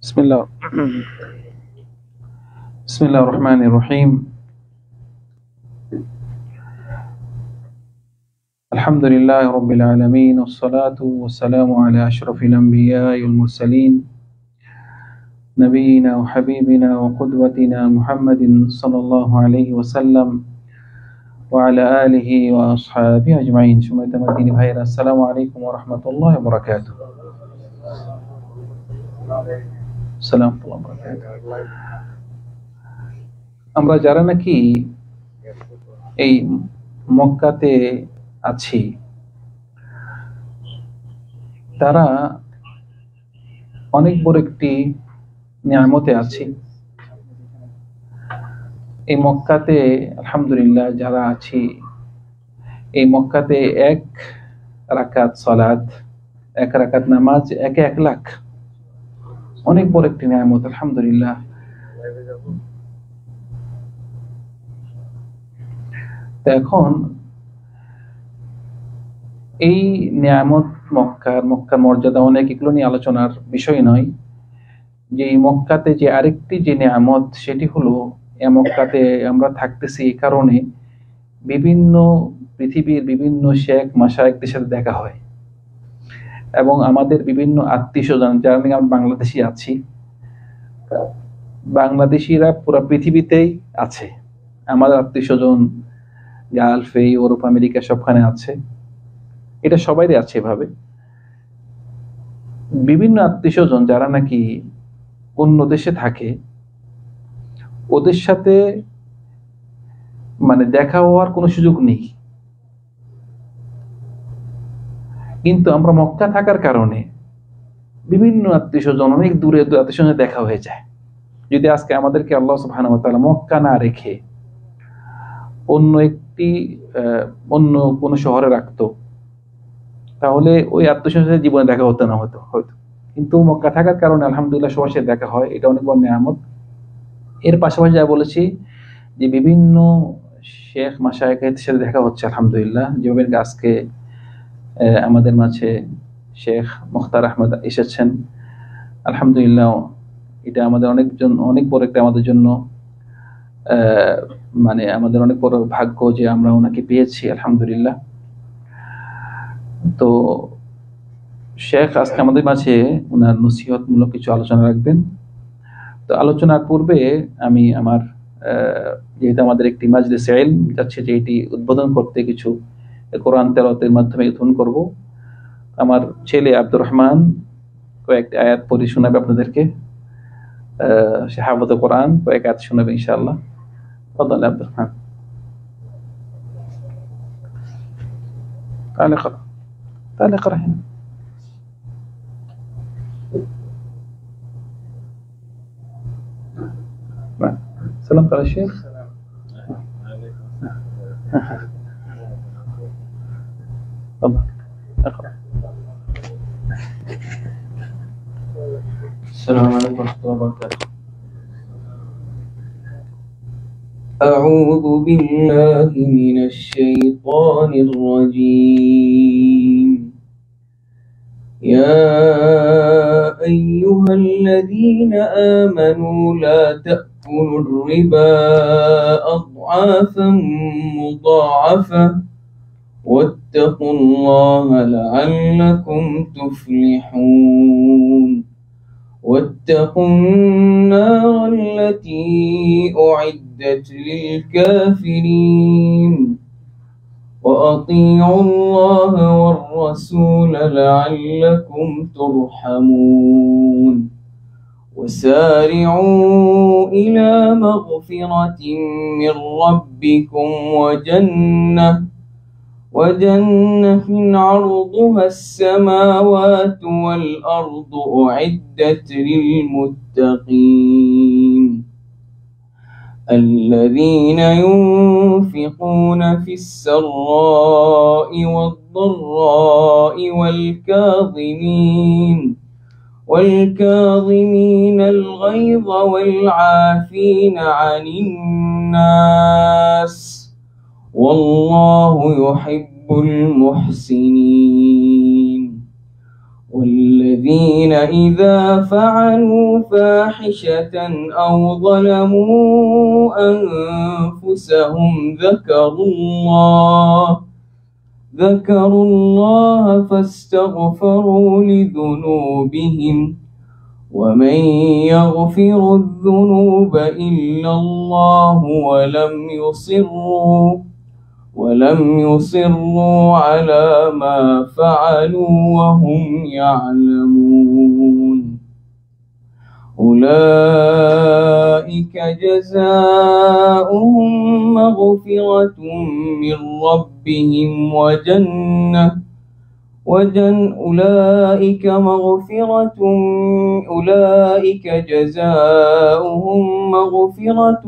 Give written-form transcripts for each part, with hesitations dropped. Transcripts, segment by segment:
بسم الله بسم الله الرحمن الرحيم الحمد لله رب العالمين والصلاة والسلام على أشرف الأنبياء والمرسلين نبينا وحبيبنا وقدوتنا محمد صلى الله عليه وسلم وعلى آله وأصحابه أجمعين ثم تمدين بخير السلام عليكم ورحمة الله وبركاته السلام عليكم ورحمة الله وبركاته আমরা যারা নাকি এই মক্কাতে আছি তারা অনেক বড় একটি নিয়ামতে আছি। এই মক্কাতে আলহামদুলিল্লাহ যারা আছি, এই মক্কাতে এক রাকাত সালাত, এক রাকাত নামাজ, একে 1 লাখ, অনেক বড় একটি নিয়ামত আলহামদুলিল্লাহ। এখন এই নিয়ামত মক্কার মর্যাদা অনেক, এগুলো নিয়ে আলোচনার বিষয় নয়। যে এই মক্কাতে যে আরেকটি যে নিয়ামত, সেটি হলো এই মক্কাতে আমরা থাকতেছি এই কারণে বিভিন্ন পৃথিবীর বিভিন্ন শেখ মাশায়েখদের সাথে দেখা হয় এবং আমাদের বিভিন্ন আত্মীয়স্বজন যারা নাকি আমরা বাংলাদেশি আছি, বাংলাদেশিরা পুরো পৃথিবীতেই আছে। আমাদের আত্মীয়স্বজন গালফে, ইউরোপ, আমেরিকা সবখানে আছে। এটা সবাইরই আছে। এভাবে বিভিন্ন আত্মীয়স্বজন যারা নাকি অন্য দেশে থাকে, ওদের সাথে মানে দেখা হওয়ার কোনো সুযোগ নেই, কিন্তু আমরা মক্কা থাকার কারণে বিভিন্ন আত্মীয়স্বজন, অনেক দূরে আত্মীয়স্বজনের দেখা হয়ে যায়। যদি আজকে আমাদেরকে আল্লাহ সুবহানাহু ওয়া তাআলা মক্কা না রেখে অন্য কোনো শহরে রাখতো, তাহলে ওই আত্মীয়স্বজনের জীবনে দেখা হতো না হয়তো। কিন্তু মক্কা থাকার কারণে আলহামদুলিল্লাহ সবার সাথে দেখা হয়, এটা অনেক বড় নিয়ামত। এর পাশাপাশি যা বলেছি যে বিভিন্ন শেখ মাশায়েখের সাথে দেখা হচ্ছে আলহামদুলিল্লাহ। যেভাবে আজকে আমাদের মাঝে শেখ মুখতার আহমদ এসেছেন, আলহামদুলিল্লাহ। এটা আমাদের অনেক বড় একটা আমাদের জন্য মানে আমাদের অনেক বড় ভাগ্য যে আমরা ওনাকে পেয়েছি আলহামদুলিল্লাহ। তো শেখ আজকে আমাদের মাঝে ওনার নসিহতমূলক কিছু আলোচনা রাখবেন। তো আলোচনার পূর্বে আমি আমার যেহেতু আমাদের একটি মাজলিস ইলম যাচ্ছে, যে এটি উদ্বোধন করতে কিছু কোরআন তেলাওয়াতের মাধ্যমে উদ্বোধন করব। আমার ছেলে আব্দুর রহমান কয়েকটি আয়াত পড়ে শোনাবে আপনাদেরকে। সে হাফেজ কোরআন, কয়েক আয়াত শোনাবে ইনশাআল্লাহ। تفضل يا عبد الرحمن. تعال اقرأ هنا. سلام على الشيخ. تفضل اقرأ. السلام عليكم ورحمة الله وبركاته. أعوذ بالله من الشيطان الرجيم. يا أيها الذين آمنوا لا تأكلوا الربا أضعافا مضاعفة واتقوا الله لعلكم تفلحون. واتقوا النار التي أعدت للكافرين وأطيعوا الله والرسول لعلكم ترحمون. وسارعوا إلى مغفرة من ربكم وجنة عرضها السماوات والأرض أعدت للمتقين الذين ينفقون في السراء والضراء والكاظمين الغيظ والعافين عن الناس والله يحب المحسنين. والذين إذا فعلوا فاحشة أو ظلموا أنفسهم ذكروا الله فاستغفروا لذنوبهم ومن يغفر الذنوب إلا الله ولم يصروا على ما فعلوا وهم يعلمون أولئك جزاؤهم مغفرة من ربهم أولئك جزاؤهم مغفرة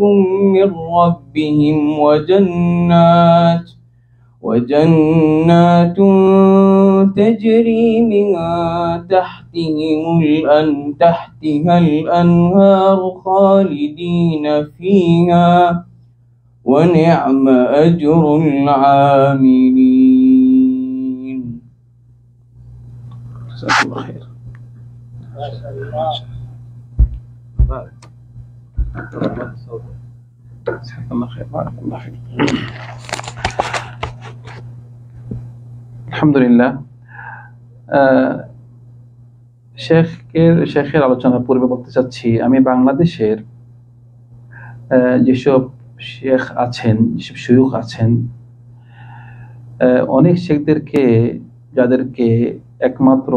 من ربهم وجنات تجري من تحتها الأنهار خالدين فيها ونعم أجر العاملين. جزاك الله خير. جزاك الله خير. بارك الله فيك. আলহামদুলিল্লাহ, শেখের আলোচনার পূর্বে বলতে চাচ্ছি, আমি বাংলাদেশের যেসব শেখ আছেন, যেসব শয়ুখ আছেন, অনেক শেখদেরকে যাদেরকে একমাত্র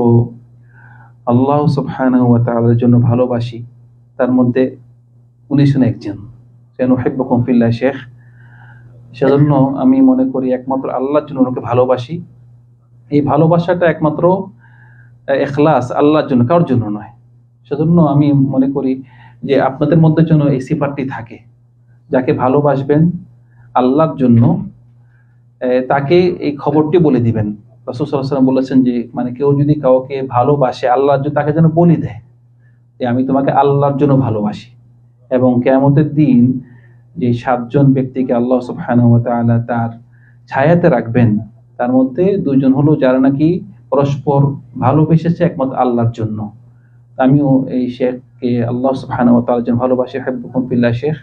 আল্লাহ সুবহানাহু ওয়া তাআলার জন্য ভালোবাসি, তার মধ্যে উনি একজন নুহিব্বুকুম ফিল্লাহ শেখ। সেজন্য আমি মনে করি একমাত্র আল্লাহর জন্য ওনাকে ভালোবাসি। এই ভালোবাসাটা একমাত্র ইখলাস, আল্লাহর জন্য, কারোর জন্য নয়। সেজন্য আমি মনে করি যে আপনাদের মধ্যে যেন এই সিফাতটি থাকে, যাকে ভালোবাসবেন আল্লাহর জন্য তাকে এই খবরটি বলে দিবেন। রাসূল সাল্লাল্লাহু আলাইহি ওয়াসাল্লাম বলেছেন যে মানে কেউ যদি কাউকে ভালোবাসে আল্লাহর জন্য, তাকে যেন বলে দেয় যে আমি তোমাকে আল্লাহর জন্য ভালোবাসি। এবং কিয়ামতের দিন যে 7 জন ব্যক্তিকে আল্লাহ সুবহানাহু ওয়া তাআলা তার ছায়াতে রাখবেন, তার মধ্যে 2 জন হলো যারা নাকি পরস্পর ভালোবেসেছে একমাত্র আল্লাহর জন্য। আমিও এই শেখকে আল্লাহ সুবহানাহু ওয়া তাআলার জন্য ভালোবাসি। হুব্বুকুম ফিল্লাহ শেখ।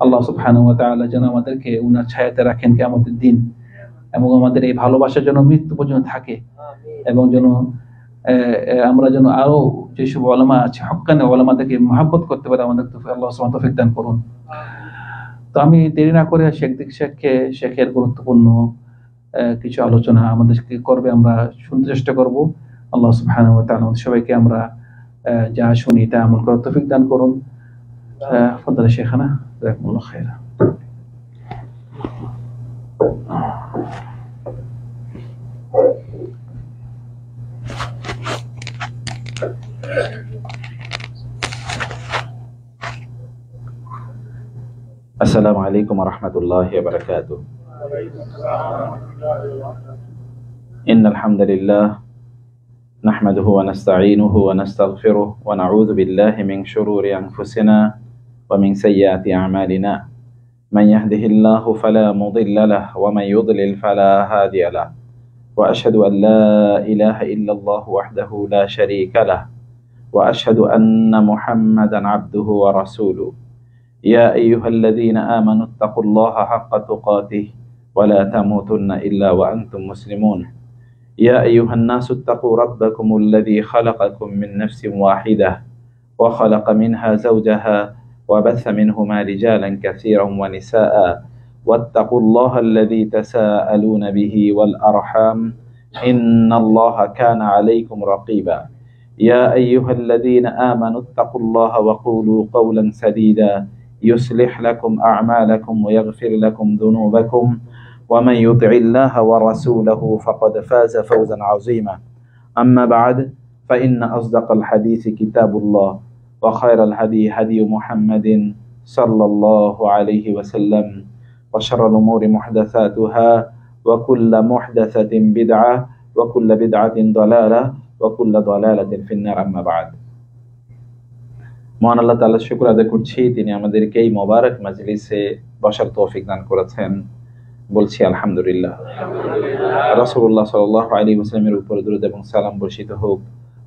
আল্লাহ সুবহানাহু ওয়া তাআলা যেন আমাদেরকে উনার ছায়াতে রাখেন কিয়ামতের দিন, এবং আমাদের এই ভালোবাসা যেন মৃত্যু পর্যন্ত থাকে, এবং যেন আমরা যেন আরো যেসব উলামা আছে হক্কানি উলামাদেরকে মহব্বত করতে পারি, আমাদের আল্লাহ সুবহানাহু ওয়া তাআলা তৌফিক দান করুন। তো আমি দেরি না করে শেখের গুরুত্বপূর্ণ কিছু আলোচনা আমাদেরকে করবে, আমরা শুনতে চেষ্টা করব। আল্লাহ সুবহানাহু ওয়া তাআলা আমাদের সবাইকে আমরা যা শুনি তা আমল করার তৌফিক দান করুন। ফাদাল শেখানা, জাযাকুমুল্লাহু খাইরা। السلام عليكم ورحمة الله وبركاته. إن الحمد لله نحمده ونستعينه ونستغفره ونعوذ بالله من شرور أنفسنا ومن سيئات أعمالنا. من يهده الله فلا مضل له ومن يضلل فلا هادي له. وأشهد أن لا إله إلا الله وحده لا شريك له. وأشهد أن محمدا عبده ورسوله. يا أيها الذين آمنوا اتقوا الله حق تقاته ولا تموتن إلا وأنتم مسلمون. يا أيها الناس اتقوا ربكم الذي خلقكم من نفس واحدة وخلق منها زوجها وبث منهما رجالا كثيرا ونساء واتقوا الله الذي تساءلون به والأرحام إن الله كان عليكم رقيبا. يا أيها الذين آمنوا اتقوا الله وقولوا قولا سديدا يصلح لكم أعمالكم ويغفر لكم ذنوبكم ومن يطع الله ورسوله فقد فاز فوزا عظيما. أما بعد فإن أصدق الحديث كتاب الله وخير الهدي هدي محمد صلى الله عليه وسلم وشر الأمور محدثاتها وكل محدثة بدعة وكل بدعة ضلالة وكل ضلالة في النار. أما بعد, মহান আল্লাহ তাআলার শুকর আদায় করছি, তিনি আমাদেরকে এই মোবারক মাজলিসে বসার তৌফিক দান করেছেন। বলছি আলহামদুলিল্লাহ। রাসূলুল্লাহ সাল্লাল্লাহু আলাইহি ওয়াসাল্লামের উপর দরুদ এবং সালাম বর্ষিত হোক।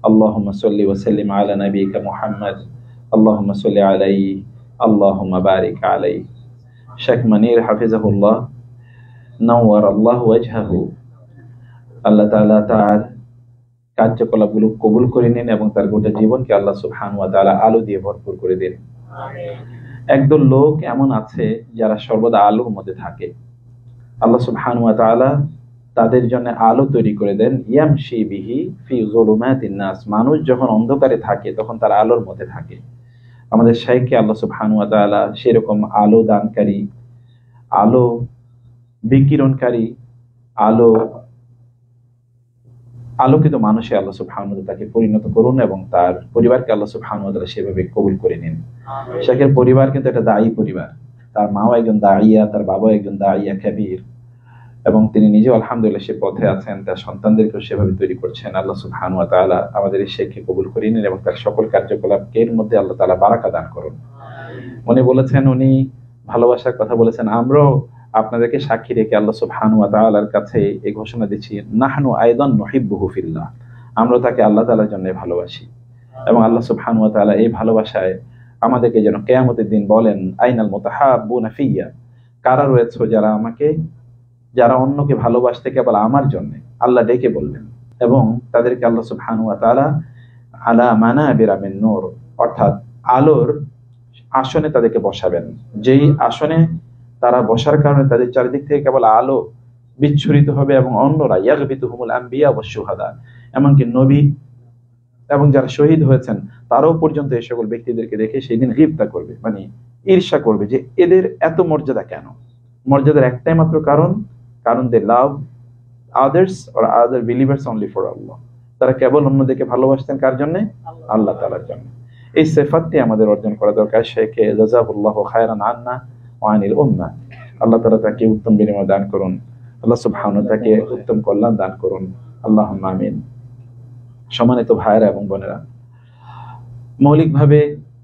আল্লাহুম্মা সাল্লি ওয়া সাল্লিম আলা নাবিয়িকা মুহাম্মদ, আল্লাহুম্মা সাল্লি আলাইহি, আল্লাহুম্মা বারিক আলাইহি। শেখ মনির হাফিজাহুল্লাহ, নাওয়ারাল্লাহু ওয়াজহাহু, আল্লাহ তাআলা তার কার্যকলাপগুলো কবুল করে নিন এবং তার গোটা জীবনকে আল্লাহ সুবহানাহু ওয়া তাআলা আলো দিয়ে ভরপুর করে দিন। একদল লোক এমন আছে যারা সর্বদা আলোর মধ্যে থাকে, আল্লাহ সুবহানাহু ওয়া তাআলা তাদের জন্য আলো তৈরি করে দেন। ইয়ামশি বিহি ফি যুলুমাতিন নাস, মানুষ যখন অন্ধকারে থাকে তখন তার আলোর মধ্যে থাকে। আমাদের শাইখকে আল্লাহ সুবহানাহু ওয়া তাআলা সেরকম আলো দানকারী, আলো বিকিরণকারী, আলোকিত মানুষে আল্লাহ সুবহানাহু ওয়া তাআলা তাকে পরিণত করুন এবং তার পরিবারকে আল্লাহ সুবহানাহু ওয়া তাআলা সেভাবে কবুল করে নিন। শেখের পরিবার কিন্তু একটা দায়ী পরিবার, তার মাও একজন দাইয়া, তার বাবাও একজন দাইয়া কাবীর, এবং তিনি নিজেও আলহামদুলিল্লাহ সে পথে আছেন, তার সন্তানদেরকেও সেভাবে তৈরি করছেন। আল্লাহ সুবহানাহু ওয়া তাআলা আমাদের এই শেখকে কবুল করে নিন এবং তার সকল কার্যকলাপের মধ্যে আল্লাহ তাআলা বারাকা দান করুন। উনি বলেছেন, উনি ভালোবাসার কথা বলেছেন, আমরাও আপনাদেরকে সাক্ষী রেখে আল্লাহ সুবহানাহু ওয়া তাআলার কাছে এই ঘোষণা দিচ্ছি, নাহনু আইদান নুহিব্বুহু ফিল্লাহ, আমরা তাকে আল্লাহ তাআলার জন্য ভালোবাসি এবং আল্লাহ সুবহানাহু ওয়া তাআলা এই ভালোবাসায় আমাদেরকে যেন কিয়ামতের দিন বলেন, আইনাল মুতাহাব্বুনা ফিয়্যা, কারা রয়েছে যারা অন্যকে ভালোবাসতে কেবল আমার জন্য, আল্লাহ ডেকে বলবেন এবং তাদেরকে আল্লাহ সুবহানাহু ওয়া তাআলা আলা মানাবিরা মিন নূর, অর্থাৎ আলোর আসনে তাদেরকে বসাবেন, যেই আসনে তারা বসার কারণে তাদের চারিদিক থেকে কেবল আলো বিচ্ছুরিত হবে এবং অন্যরা ইয়াগবিতুহুমুল আম্বিয়া ওয়াশ শুহাদা, এমনকি নবী এবং যারা শহীদ হয়েছেন তারাও পর্যন্ত এই সকল ব্যক্তিদেরকে দেখে সেই দিন গিবতা করবে, মানে ঈর্ষা করবে যে এদের এত মর্যাদা কেন। মর্যাদার একটাই মাত্র কারণ they love others or other believers only for Allah, তারা কেবল অন্যদেরকে ভালোবাসতেন কার জন্য? আল্লাহ তাআলার জন্য। এই সিফাতটি আমাদের অর্জন করা দরকার। শেখে জাযাহুল্লাহু খায়রান আন্না ওয়া আনিল উম্মাহ, আল্লাহ তাআলা তাকে উত্তম বিনিময় দান করুন, আল্লাহ সুবহানাহু ওয়া তাআলা তাকে উত্তম কল্যাণ দান করুন, আল্লাহুম্মা আমিন। সম্মানিত ভাইরা এবং বোনেরা, মৌলিকভাবে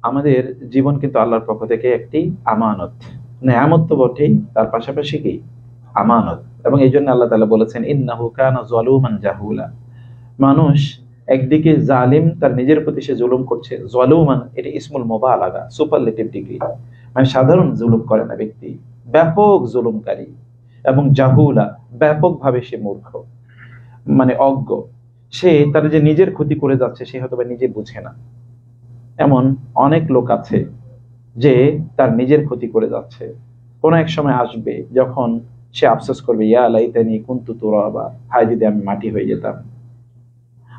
আমাদের জীবন কিন্তু আল্লাহর পক্ষ থেকে একটি আমানত, নেয়ামত তো বটেই, তার পাশাপাশি কি আমানত। এবং এই জন্য আল্লাহ তাআলা বলেছেন, ইন্নাহু কানা যালুমান জাহুলা, মানুষ একদিকে জালিম, তার নিজের প্রতি সে জুলুম করছে। যালুমান এটা ইসমুল মুবালাগা, সুপারলেটিভ ডিগ্রি, মানে সাধারণ জুলুম করে না ব্যক্তি, ব্যাপক জুলুমকারী, এবং জাহুলা ব্যাপকভাবে সে মূর্খ, মানে অজ্ঞ। সে তার যে নিজের ক্ষতি করে যাচ্ছে সে হয়তো বা নিজে বুঝে না। এমন অনেক লোক আছে যে তার নিজের ক্ষতি করে যাচ্ছে, কোন এক সময় আসবে যখন সে আফসোস করবে, ইয়া লাইতানি কুনতু তুরাবা, হায় যদি আমি মাটি হয়ে যেতাম।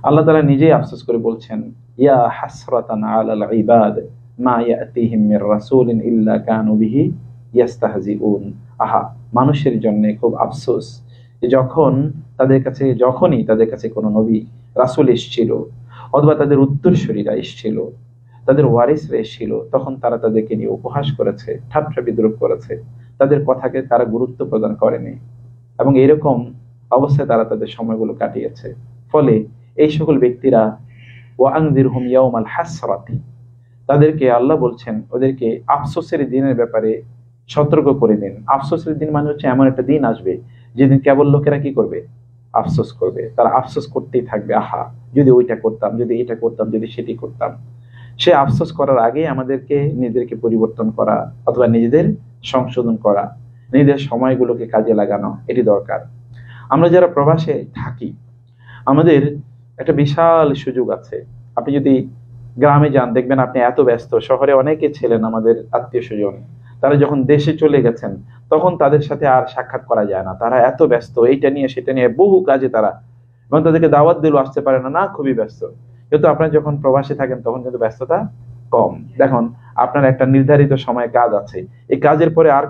আল্লাহ তাআলা নিজেই আফসোস করে বলছেন, ইয়া হাসরাতান আলাল ইবাদ মা ইয়াতিহিম মির রাসূলিন ইল্লা কানু বিহি ইস্তাহজিউন। আহা, মানুষের জন্য খুব আফসোস, যখনই তাদের কাছে কোনো নবী রাসূল এসেছিল অথবা তাদের উত্তরসূরিরা এসেছিল, তাদের ওয়ারিসরা এসেছিল, তখন তারা তাদেরকে নিয়ে উপহাস করেছে, ঠাট্টা বিদ্রূপ করেছে, তাদের কথাকে তারা গুরুত্ব প্রদান করেনি, এবং এরকম অবস্থায় তারা তাদের সময়গুলো কাটিয়েছে। ফলে এই সকল ব্যক্তিরা ওয়াআনযিরহুম ইয়াউমাল হাসরাতি, তাদেরকে আল্লাহ বলছেন ওদেরকে আফসোসের দিনের ব্যাপারে সতর্ক করে দিন। আফসোসের দিন মানে হচ্ছে এমন একটা দিন আসবে যেদিন কেবল লোকেরা কি করবে? আফসোস করবে। তারা আফসোস করতেই থাকবে, আহা যদি ওইটা করতাম, যদি এটা করতাম, যদি সেটি করতাম। সে আফসোস করার আগে আমাদেরকে নিজেদেরকে পরিবর্তন করা অথবা নিজেদের সংশোধন করা, নিজেদের সময়গুলোকে কাজে লাগানো, এটি দরকার। আমরা যারা প্রবাসে থাকি আমাদের একটা বিশাল সুযোগ আছে। আপনি যদি গ্রামে যান দেখবেন আপনি এত ব্যস্ত, শহরে অনেকে ছিলেন আমাদের আত্মীয় স্বজন, তারা যখন দেশে চলে গেছেন তখন তাদের সাথে আর সাক্ষাৎ করা যায় না, তারা এত ব্যস্ত এইটা নিয়ে সেটা নিয়ে বহু কাজে তারা, এবং তাদেরকে দাওয়াত দিলেও আসতে পারে না, খুবই ব্যস্ত। কিন্তু আপনারা যখন প্রবাসে থাকেন তখন কিন্তু ব্যস্ততা কম। দেখুন আপনার একটা নির্ধারিত সময় কাজ আছে, এই কাজের পরে আর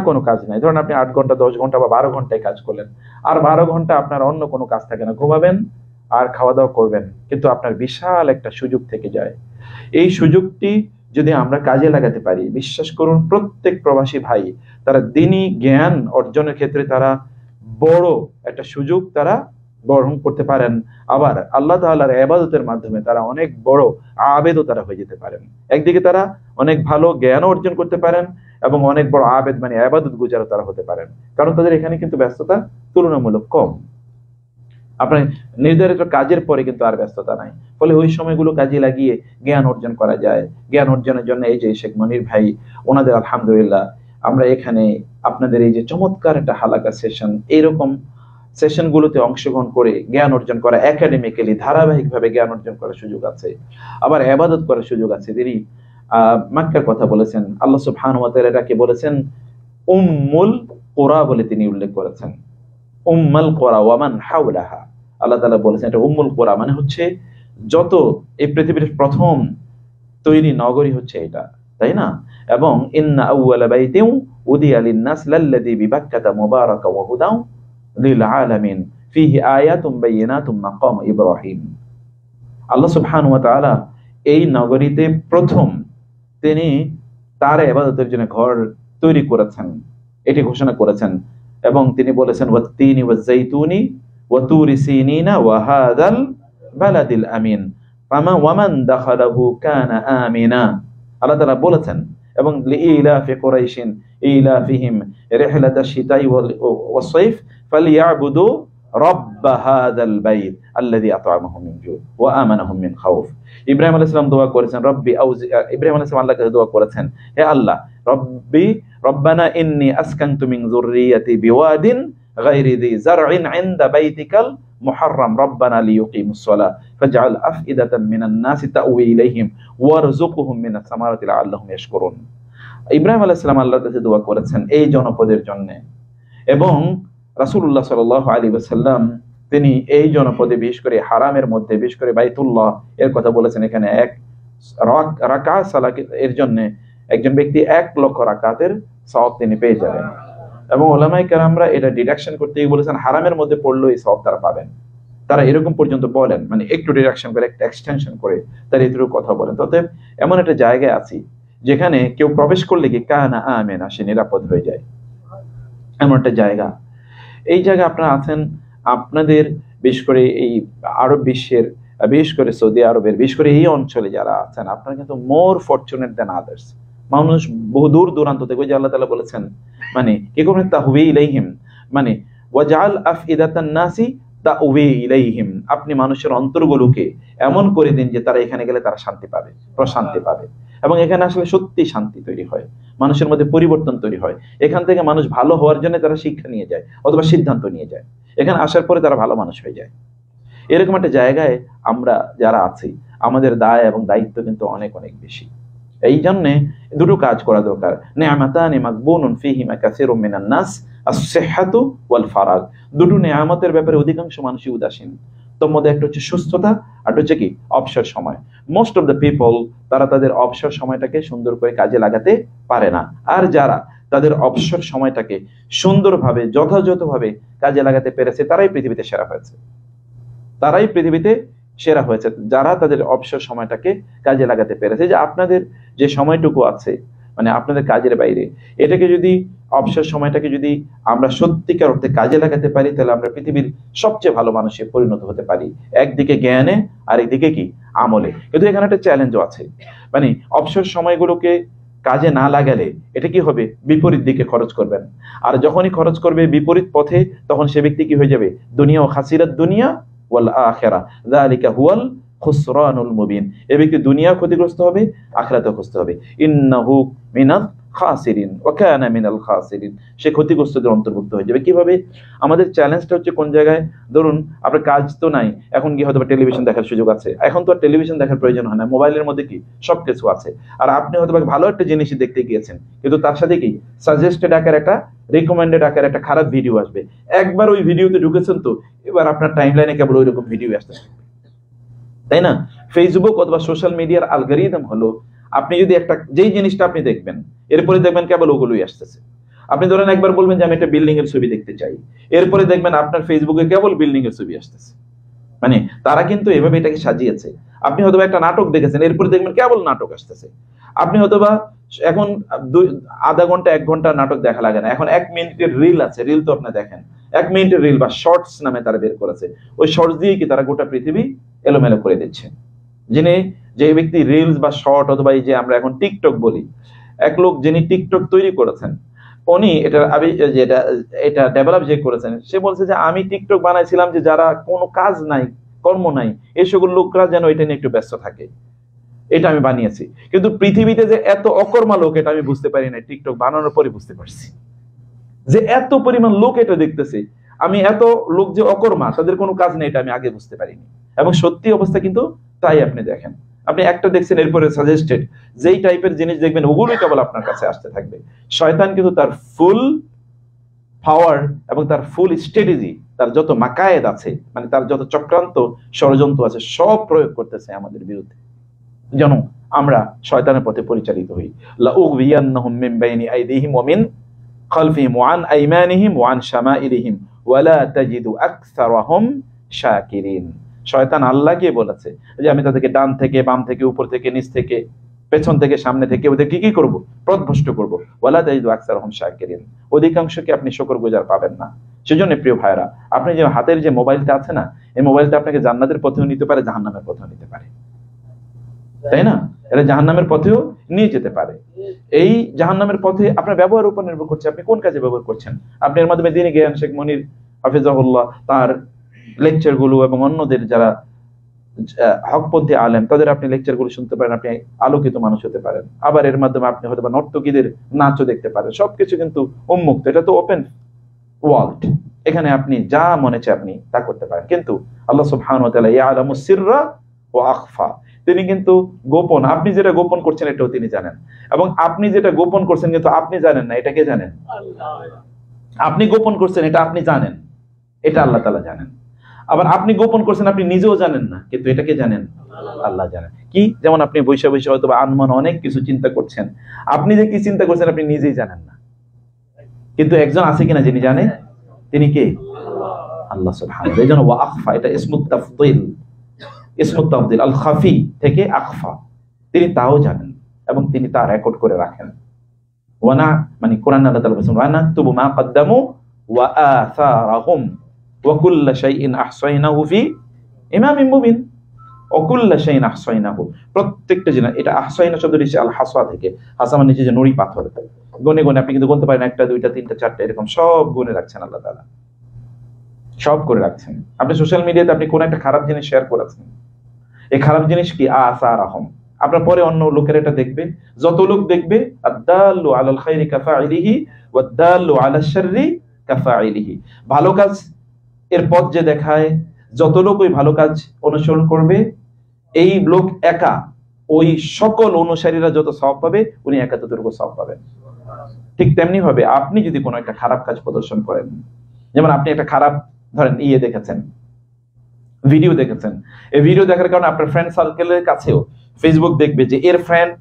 কোনো কাজ নাই। ধরুন আপনি 8 ঘন্টা 10 ঘন্টা বা 12 ঘন্টায় কাজ করলেন, আর 12 ঘন্টা আপনার অন্য কোনো কাজ থাকে না, ঘুমাবেন আর খাওয়া দাওয়া করবেন, কিন্তু আপনার বিশাল একটা সুযোগ থেকে যায়। এই সুযোগটি যদি আমরা কাজে লাগাতে পারি, বিশ্বাস করুন প্রত্যেক প্রবাসী ভাই তারা দ্বীনি জ্ঞান অর্জনের ক্ষেত্রে তারা বড় একটা সুযোগ তারা গ্রহণ করতে পারেন। আবার আল্লাহ তাআলার ইবাদতের মাধ্যমে তারা অনেক বড় আবেদও তারা হয়ে যেতে পারেন। একদিকে তারা অনেক ভালো জ্ঞান অর্জন করতে পারেন এবং অনেক বড় আবেদ মানে ইবাদত গুজারও তারা হতে পারেন, কারণ তাদের এখানে কিন্তু ব্যস্ততা তুলনামূলক কম। আপনার নির্ধারিত কাজের পরে কিন্তু আর ব্যস্ততা নাই, ফলে ওই সময়গুলো কাজে লাগিয়ে জ্ঞান অর্জন করা যায়। জ্ঞান অর্জনের জন্য এই যে শেখ মনির ভাই, ওনাদের আলহামদুলিল্লাহ আমরা এখানে আপনাদের এই যে চমৎকার একটা হালাকা সেশন, এইরকম সেশন গুলোতে অংশগ্রহণ করে জ্ঞান অর্জন করা, একাডেমিক্যালি ধারাবাহিকভাবে জ্ঞান অর্জন করার সুযোগ আছে, আবার ইবাদত করার সুযোগ আছে। তিনি মক্কার কথা বলেছেন, আল্লাহ সুবহানাহু ওয়া তাআলা এটাকে বলেছেন উম্মুল কুরা বলে তিনি উল্লেখ করেছেন, উম্মুল কুরা ওয়া মান হাওলাহা। আল্লাহ তাআলা বলেছেন এটা উম্মুল কুরা, মানে হচ্ছে যত এই পৃথিবীর প্রথম তৈরি নগরী হচ্ছে এটা, তাই না? এবং ইন্না আউওয়ালা বাইতিন উদিয়া লিন-নাস লাল্লাযী বিবাক্কাতা মুবারাকা ওয়া হুদাও লিল আলামিন ফীহি আয়াতুম বাইয়িনাতুম মাকাম ইব্রাহিম। আল্লাহ সুবহানাহু ওয়া তাআলা এই নগরীতে প্রথম তিনি তার ইবাদতের জন্য ঘর তৈরি করেছেন, এটি ঘোষণা করেছেন। এবং তিনি বলেছেন ওয়াত-তিনি ওয়াজ-যাইতুনি ওয়া তুরি সিনিনা ওয়া হাযাল বালাদিল আমিন ওয়ামান দাখালাহু কানা আমিনা। আল্লাহ তাআলা বলেছেন এবং লিইলাফি কুরাইশিন ইলাফিহিম রিহলাতাশ শিতাই ওয়াস-সাইফ ফালিয়াবুদু রাব্ব হাযাল বাইত আল্লাযী আত'আমাহুম মিন জু' ওয়া আমানাহুম মিন খাউফ। ইব্রাহিম আলাইহিস সালাম দোয়া করেছেন ইব্রাহিম আলাইহিস সালাম আল্লাহর কাছে দোয়া করেছেন, হে আল্লাহ, রব্বানা ইন্নী আসকানতু মিন যুররিয়াতি বিওয়াদিন গায়রি যি যারইন ইনদা বাইতিকাল মুহাররাম রব্বানা লিয়ুকিমুস সালাহ ফাজআল আফইদাতাম মিনান নাসি তা'উই ইলাইহিম ওয়ারযুকহুম মিনাস সামারাতি লাআল্লাহুম ইয়াশকুরুন। ইব্রাহিম আলাইহিস সালাম আল্লাহর কাছে দোয়া করেছেন এই জনপদের জন্য, এবং রাসূলুল্লাহ সাল্লাল্লাহু আলাইহি ওয়াসাল্লাম তিনি এই জনপদে বিশেষ করে হারামের মধ্যে বিশেষ করে বাইতুল্লাহ এর কথা বলেছেন। এখানে এক রাকাত সালাত এর জন্য একজন ব্যক্তি 1 লক্ষ রাকাতের সওয়াব তিনি পেয়ে যাবেন। এবং উলামায়ে কেরামরা এটা ডিডাকশন করতে গিয়ে বলেছেন হারামের মধ্যে পড়লেও এই সওয়াব তারা পাবেন। তারা এরকম পর্যন্ত বলেন, মানে একটু ডিডাকশন করে একটা এক্সটেনশন করে তারা এটুকু কথা বলেন। তবে এমন একটা জায়গায় আছি যেখানে কেউ প্রবেশ করলে কি কানা আমিনা, সে নিরাপদ হয়ে যায়, এমন একটা জায়গা। এই জায়গায় আপনারা আছেন, আপনাদের বিশেষ করে এই আরব বিশ্বের, বিশেষ করে সৌদি আরবের, বিশেষ করে এই অঞ্চলে যারা আছেন আপনারা কিন্তু মোর ফরচুনেট দেন আদার্স। মানুষ বহু দূর দূরান্ত থেকে, ওই যে আল্লাহ তাআলা বলেছেন মানে কি করবেন, তাহওয়ি ইলাইহিম, মানে ওয়াজআল আফইদাতান নাসি তা'উই ইলাইহিম, আপনি মানুষের অন্তরগুলোকে এমন করে দিন যে তারা এখানে গেলে তারা শান্তি পাবে, প্রশান্তি পাবে। এবং এখানে আসলে সত্যি শান্তি তৈরি হয়, মানুষের মধ্যে পরিবর্তন তৈরি হয়। এখান থেকে মানুষ ভালো হওয়ার জন্য তারা শিক্ষা নিয়ে যায় অথবা সিদ্ধান্ত নিয়ে যায়, এখানে আসার পরে তারা ভালো মানুষ হয়ে যায়। এরকম একটা জায়গায় আমরা যারা আছি আমাদের দায় এবং দায়িত্ব কিন্তু অনেক অনেক বেশি। এই জন্য দুটো কাজ করা দরকার। নি'মাতানি মাগবুনুন ফীহিমা কাসীরুম মিনান নাস আস-সিহহাতু ওয়াল ফারাগ। দুটো নিয়ামতের ব্যাপারে অধিকাংশ মানুষই উদাসীন। তোর মধ্যে একটা হচ্ছে সুস্থতা, আর হচ্ছে কি অবসর সময়। মোস্ট অফ দ্য পিপল তারা তাদের অবসর সময়টাকে সুন্দর করে কাজে লাগাতে পারে না। আর যারা তাদের অবসর সময়টাকে সুন্দরভাবে যথাযথভাবে কাজে লাগাতে পেরেছে তারাই পৃথিবীতে সেরা হয়েছে, তারাই পৃথিবীতে সেরা হয়েছে, যারা তাদের অবসর সময়টাকে কাজে লাগাতে পেরেছে। যে আপনাদের যে সময়টুকু আছে মানে আপনাদের কাজের বাইরে, এটাকে যদি অবসর সময়টাকে যদি আমরা সত্যিকার অর্থে কাজে লাগাতে পারি তাহলে আমরা পৃথিবীর সবচেয়ে ভালো মানুষে পরিণত হতে পারি, একদিকে জ্ঞানে আর একদিকে কি আমলে। কিন্তু এখানে একটা চ্যালেঞ্জও আছে, মানে অবসর সময়গুলোকে কাজে না লাগালে এটা কি হবে, বিপরীত দিকে খরচ করবেন। আর যখনই খরচ করবে বিপরীত পথে তখন সে ব্যক্তি কি হয়ে যাবে, দুনিয়া ও খাসিরাত দুনিয়া ওয়াল আখিরা যালিকা হুয়াল খুসরানুল মুবিন। এই ব্যক্তি দুনিয়া ক্ষতিগ্রস্ত হবে, আখিরাতেও ক্ষতিগ্রস্ত হবে। ইন্নাহু মিনাল খাসিরিন ওয়া কানা মিনাল খাসিরিন, সে ক্ষতিগ্রস্তদের অন্তর্ভুক্ত হয়ে যাবে। কিভাবে? আমাদের চ্যালেঞ্জটা হচ্ছে কোন জায়গায়, ধরুন আপনার কাজ তো নাই, এখন কি হয়তো টেলিভিশন দেখার সুযোগ আছে। এখন তো আর টেলিভিশন দেখার প্রয়োজন হয় না, মোবাইলের মধ্যে কি সবকিছু আছে। আর আপনি হয়তো ভালো একটা জিনিসই দেখতে গিয়েছেন, কিন্তু তার সাথে কি সাজেস্টেড আকারে একটা, রিকমেন্ডেড আকারে একটা খারাপ ভিডিও আসবে। একবার ওই ভিডিওতে ঢুকেছেন তো এবার আপনার টাইমলাইনে কেবল ওই রকম ভিডিও আসতেছে, তাই না? ফেসবুক অথবা সোশ্যাল মিডিয়ার অ্যালগরিদম হলো, আপনি যদি একটা যেই জিনিসটা আপনি দেখবেন এরপরে দেখবেন কেবল ওগুলোই আসতেছে। আপনি ধরেন একবার বলবেন যে আমি একটা বিল্ডিং এর ছবি দেখতে চাই, এরপরে দেখবেন আপনার ফেসবুকে কেবল বিল্ডিং এর ছবি আসতেছে। মানে তারা কিন্তু এভাবে এটাকে সাজিয়েছে। আপনি হয়তো একটা নাটক দেখেছেন, এরপরে দেখবেন কেবল নাটক আসতেছে। আপনি হয়তোবা এখন আধা ঘন্টা 1 ঘন্টা নাটক দেখা লাগে না, এখন 1 মিনিটের রিল আছে, রিল তো আপনি দেখেন, 1 মিনিটের রিল বা শর্টস নামে তারা বের করেছে। ওই শর্টস দিয়ে কি তারা গোটা পৃথিবী এলোমেলো করে দিচ্ছে। যে ব্যক্তি রিলস বা শর্ট অথবা এই যে আমরা এখন টিকটক বলি, এক লোক যিনি টিকটক তৈরি করেছেন উনি এটা যেটা এটা ডেভেলপ যে করেছেন, সে বলছে যে আমি টিকটক বানাইছিলাম যে যারা কোনো কাজ নাই, কর্ম নাই, এই সকল লোকরা যেন এটা নিয়ে একটু ব্যস্ত থাকে, এটা আমি বানিয়েছি। কিন্তু পৃথিবীতে যে এত অকর্মা লোক, এটা আমি বুঝতে পারি না, টিকটক বানানোর পরে বুঝতে পারছি যে এত পরিমাণ লোক এটা দেখতেছে। আমি এত লোক যে অকর্মা, তাদের কোনো কাজ নেই, এটা আমি আগে বুঝতে পারিনি। এবং সত্যি অবস্থা কিন্তু তাই। আপনি দেখেন, আপনি একটা দেখছেন, এরপরে সাজেস্টেড যেই টাইপের জিনিস দেখবেন ওগুলোই কেবল আপনার কাছে আসতে থাকবে। শয়তান কিন্তু তার ফুল পাওয়ার এবং তার ফুল স্ট্র্যাটেজি, তার যত মাকায়েদ আছে, মানে তার যত চক্রান্ত ষড়যন্ত্র আছে, সব প্রয়োগ করতেছে আমাদের বিরুদ্ধে, যেন আমরা শয়তানের পথে পরিচালিত হই। লাউগবিয়ান্নাহুম মিন বাইনি আইদিহিম ওয়া মিন খালফিহিম ওয়া আন আইমানিহিম ওয়া আন শামাইলিহিম ওয়া লা তাজিদু আকসারাহুম শাকিরিন। শয়তান আল্লাহকে বলেছে যে আমি তাদেরকে ডান থেকে, বাম থেকে, উপর থেকে, নিচ থেকে, পেছন থেকে, সামনে থেকে ওদের কি করব? পথভ্রষ্ট করব। ওয়ালা তাজিদু আকসারাহুম শাকিরিন। অধিকাংশকে আপনি শুকরগুজার পাবেন না। সেজন্য প্রিয় ভাইরা, আপনি যে হাতের যে মোবাইলটা আছে না, এই মোবাইলটা আপনাকে জান্নাতের পথেও নিতে পারে, জাহান্নামের পথেও নিতে পারে, তাই না? এটা জাহান্নামের পথেও নিয়ে যেতে পারে। এই জাহান্নামের পথে আপনার ব্যবহারের উপর নির্ভর করছে আপনি কোন কাজে ব্যবহার করছেন। আপনি এর মাধ্যমে দ্বীনি জ্ঞান, শেখ মনির হাফিজাহুল্লাহ তার লেকচার গুলো এবং অন্যদের যারা হকপন্থী আলেম তাদের আপনি লেকচার গুলো শুনতে পারেন, আপনি আলোকিত মানুষ হতে পারেন। আবার এর মাধ্যমে আপনি হয়তো নর্তকীদের নাচও দেখতে পারেন। সবকিছু কিন্তু উন্মুক্ত, এটা তো ওপেন ওয়ার্ল্ড। এখানে আপনি যা মনে চায় আপনি তা করতে পারেন। কিন্তু আল্লাহ সুবহানাহু ওয়া তাআলা ইয়ালামুস সিররা ওয়া আখফা, তিনি কিন্তু গোপন, আপনি যেটা গোপন করছেন এটাও তিনি জানেন, এবং আপনি যেটা গোপন করছেন কিন্তু আপনি জানেন না, এটা কে জানেন? আপনি গোপন করছেন এটা আপনি জানেন, এটা আল্লাহ তাআলা জানেন। আবার আপনি গোপন করছেন আপনি নিজেও জানেন না, কিন্তু এটাকে জানেন? আল্লাহ জানেন। কি? যেমন আপনি বৈশা বৈশা হয়তো বা আনমন অনেক কিছু চিন্তা করছেন, আপনি যে কি চিন্তা করছেন আপনি নিজেই জানেন না, কিন্তু একজন আছে কিনা যিনি জানে, তিনি কে? আল্লাহ সুবহানাহু। এই জন্য ওয়া আখফা, এটা ইসমুত তাফদীল, ইসমুত তাফদীল আল খাফি থেকে আখফা, তিনি তাও জানেন এবং তিনি তা রেকর্ড করে রাখেন। ওয়ানা মানে কোরআন আল্লাহ তাআলা বলেছেন ওয়ানা তুবু মা কদ্দামু ওয়া আসারাহুম ওয়া কুল্লু শাইইন আহসাইনাহু ফি ইমামিন মুবিন। ওয়া কুল্লু শাইইন আহসাইনাহু, প্রত্যেকটা জিনিস, এটা আহসাইনা শব্দটি এসেছে আল হাসা থেকে। হাসা মানে নিচে যে নুড়ি পাথর, গনে গনে আপনি কিন্তু গুনতে পারেন, একটা, দুইটা, তিনটা, চারটা, এরকম সব গুনে রাখছেন আল্লাহ তাআলা, সব করে রাখছেন। আপনি সোশ্যাল মিডিয়াতে আপনি কোন একটা খারাপ জিনিস শেয়ার করেছেন, এই খারাপ জিনিস কি? আসারাহুম, আপনার পরে অন্য লোকের এটা দেখবে, যত লোক দেখবে, আদ-দাল্লু আলাল খাইরি কাফাইলিহি ওয়াদ-দাল্লু আলাশ শাররি কাফাইলিহি, ভালো কাজ এর পথ যে দেখায়, যত লোক ওই ভালো কাজ অনুসরণ করবে, এই লোক একা, ওই সকল অনুসারীরা যত সওয়াব পাবে, উনি একা ততটুকু সওয়াব পাবেন। ঠিক তেমনি ভাবে আপনি যদি কোনো একটা খারাপ কাজ প্রদর্শন করেন, যেমন আপনি একটা খারাপ ধরেন দেখেছেন, ভিডিও দেখেছেন, এই ভিডিও দেখার কারণে আপনার ফ্রেন্ড সার্কেলের কাছেও ফেসবুক দেখবে যে এর ফ্রেন্ড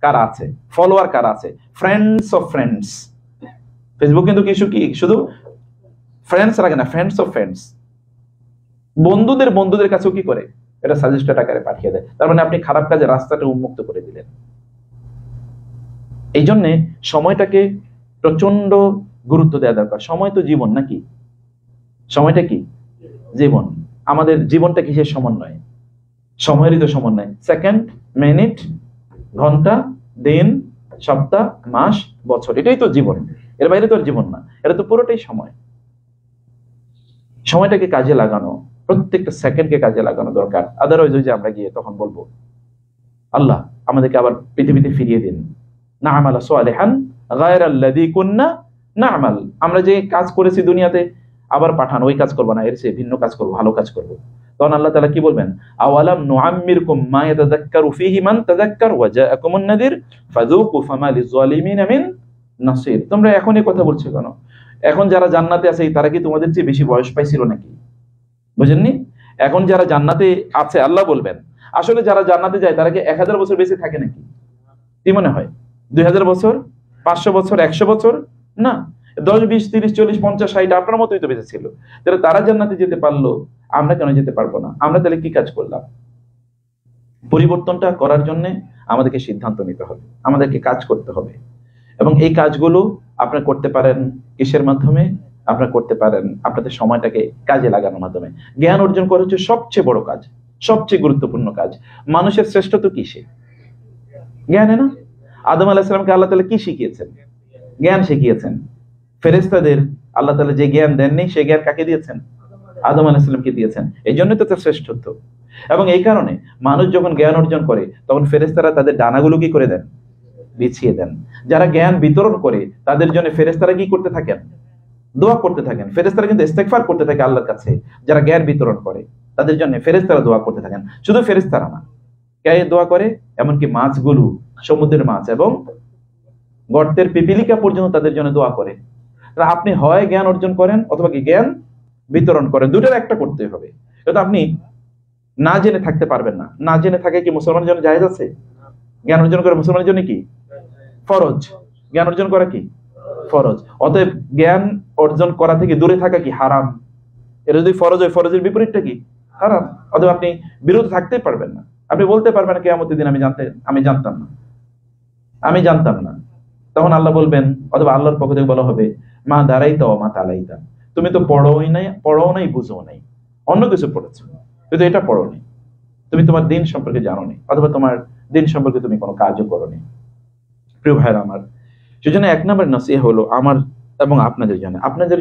কারা আছে, ফলোয়ার কারা আছে, ফ্রেন্ডস অফ ফ্রেন্ডস। ফেসবুক কিন্তু শুধু ফ্রেন্ডস রাখে না, ফ্রেন্ডস অফ ফ্রেন্ডস, বন্ধুদের কাছেও কি করে, এটা সাজেস্টেড আকারে পাঠিয়ে দেয়। তার মানে আপনি খারাপ কাজে রাস্তাটা উন্মুক্ত করে দিলেন। এই জন্যে সময়টাকে প্রচন্ড গুরুত্ব দেওয়া দরকার। সময় তো জীবন নাকি? সময়টা কি? জীবন। আমাদের জীবনটা কিসের সমন্বয়? সময়েরই তো সমন্বয়। সেকেন্ড, মিনিট, ঘন্টা, দিন, সপ্তাহ, মাস, বছর, এটাই তো জীবন। এর বাইরে তো আর জীবন না, এটা তো পুরোটাই সময়। সময়টাকে কাজে লাগানো, প্রত্যেকটা সেকেন্ডকে কাজে লাগানো দরকার। আদারওয়াইজ ওই যে আমরা গিয়ে তখন বলবো আল্লাহ আমাদেরকে আবার পৃথিবীতে ফিরিয়ে দিন, না'মালা সালিহান গায়রাল্লাযী কুন্না না'মাল, আমরা যে কাজ করেছি দুনিয়াতে আবার পাঠান, ওই কাজ করবো না, এর চেয়ে ভিন্ন কাজ করবো, ভালো কাজ করবো। তখন আল্লাহ তাআলা কি বলবেন? আওয়ালাম নুআম্মিরকুম মা ইয়াতাযাক্কারু ফীহি মান তাযাক্কার ওয়া জাআকুমুন নাযীর ফাযূকু ফামা লিয-যালিমিনা মিন নাসীর। তোমরা এখন এই কথা বলছো কেন? এখন যারা জান্নাতে আছে তারা কি তোমাদের চেয়ে বেশি বয়স পাইছিল নাকি? বুঝেননি? এখন যারা জান্নাতে আছে আল্লাহ বলবেন, আসলে যারা জান্নাতে যায় তারা কি 1000 বছর বেঁচে থাকে নাকি? কি মনে হয়? 2000 বছর, 500 বছর, 100 বছর? না, 10, 20, 30, 40, 50, 60 আপনার মতোই তো বেঁচে ছিল। তাহলে তারা জান্নাতে যেতে পারলো, আমরা কেন যেতে পারবো না? আমরা তাহলে কি কাজ করলাম? পরিবর্তনটা করার জন্য আমাদেরকে সিদ্ধান্ত নিতে হবে, আমাদেরকে কাজ করতে হবে। এবং এই কাজগুলো আপনারা করতে পারেন কিসের মাধ্যমে? আপনারা করতে পারেন আপনাদের সময়টাকে কাজে লাগানোর মাধ্যমে। জ্ঞান অর্জন করা হচ্ছে সবচেয়ে বড় কাজ, সবচেয়ে গুরুত্বপূর্ণ কাজ। মানুষের শ্রেষ্ঠত্ব কিসে? জ্ঞানে না? আদম আলাইহিস সালামকে আল্লাহ তাআলা কি শিখিয়েছেন? জ্ঞান শিখিয়েছেন। ফেরেশতাদের আল্লাহ তাআলা যে জ্ঞান দেননি সেই জ্ঞান কাকে দিয়েছেন? আদম আলাইহিস সালামকে দিয়েছেন। এই জন্যই তো তার শ্রেষ্ঠত্ব। এবং এই কারণে মানুষ যখন জ্ঞান অর্জন করে তখন ফেরেশতারা তাদের ডানাগুলো কি করে দেন? বিছিয়ে দেন। যারা জ্ঞান বিতরণ করে তাদের জন্য ফেরেশতারা কি করতে থাকেন? দোয়া করতে থাকেন। ফেরেশতারা কিন্তু ইস্তেগফার করতে থাকে আল্লাহর কাছে। যারা জ্ঞান বিতরণ করে তাদের জন্য ফেরেশতারা দোয়া করতে থাকেন। শুধু ফেরেশতারা না, কে দোয়া করে? এমনকি মাছগুলো, সমুদ্রের মাছ এবং গর্তের পিপিলিকা পর্যন্ত তাদের জন্য দোয়া করে। আপনি হয় জ্ঞান অর্জন করেন অথবা কি জ্ঞান বিতরণ করেন, দুটোর একটা করতে হবে। কিন্তু আপনি না জেনে থাকতে পারবেন না। না জেনে থাকে কি মুসলমানের জন্য জায়েজ আছে? জ্ঞান অর্জন করে মুসলমানের জন্য কি ফরজ? জ্ঞান অর্জন করা কি ফরজ। অতএব জ্ঞান অর্জন করা থেকে দূরে থাকা কি হারাম। এটা যদি ফরজ হয়, ফরজের বিপরীতটা কি হারাম। অতএব আপনি বিরত থাকতেই পারবেন না। আপনি বলতে পারবেন না কিয়ামতের দিন আমি জানতাম না। তখন আল্লাহ বলবেন, অথবা আল্লাহর পক্ষ থেকে বলা হবে, মা দাঁড়াইতা ও মা তালাইতা, তুমি তো পড়ো নাই বুঝো নাই, অন্য কিছু পড়েছো কিন্তু এটা পড়ো নাই। তুমি তোমার দিন সম্পর্কে জানো নি, অথবা তোমার দিন সম্পর্কে তুমি কোনো কাজও করো নি। প্রিয় ভাইরা আমার, সেজন্য এক নম্বর নসিহত হলো আমার এবং আপনাদের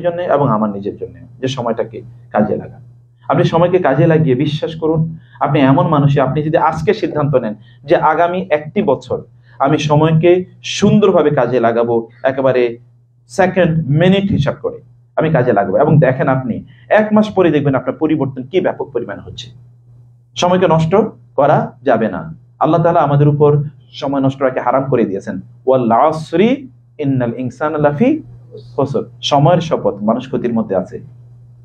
জন্য এবং আমার নিজের জন্য, যে সময়টাকে কাজে লাগান। আপনি সময়কে কাজে লাগিয়ে বিশ্বাস করুন, আপনি এমন মানুষই, আপনি যদি আজকে সিদ্ধান্ত নেন যে আগামী 1টি বছর আমি সময়কে সুন্দরভাবে কাজে লাগাবো, একেবারে সেকেন্ড মিনিট হিসাব করে আমি কাজে লাগাবো, এবং দেখেন আপনি 1 মাস পরে দেখবেন আপনার পরিবর্তন কি ব্যাপক পরিমাণ হচ্ছে। সময়কে নষ্ট করা যাবে না। আল্লাহ তাআলা আমাদের উপর সময় নষ্ট করাকে হারাম করে দিয়েছেন। ওয়াল আসরি ইন্নাল ইনসানা লাফি খুসর, সময়ের শপথ, মানুষ ক্ষতির মধ্যে আছে।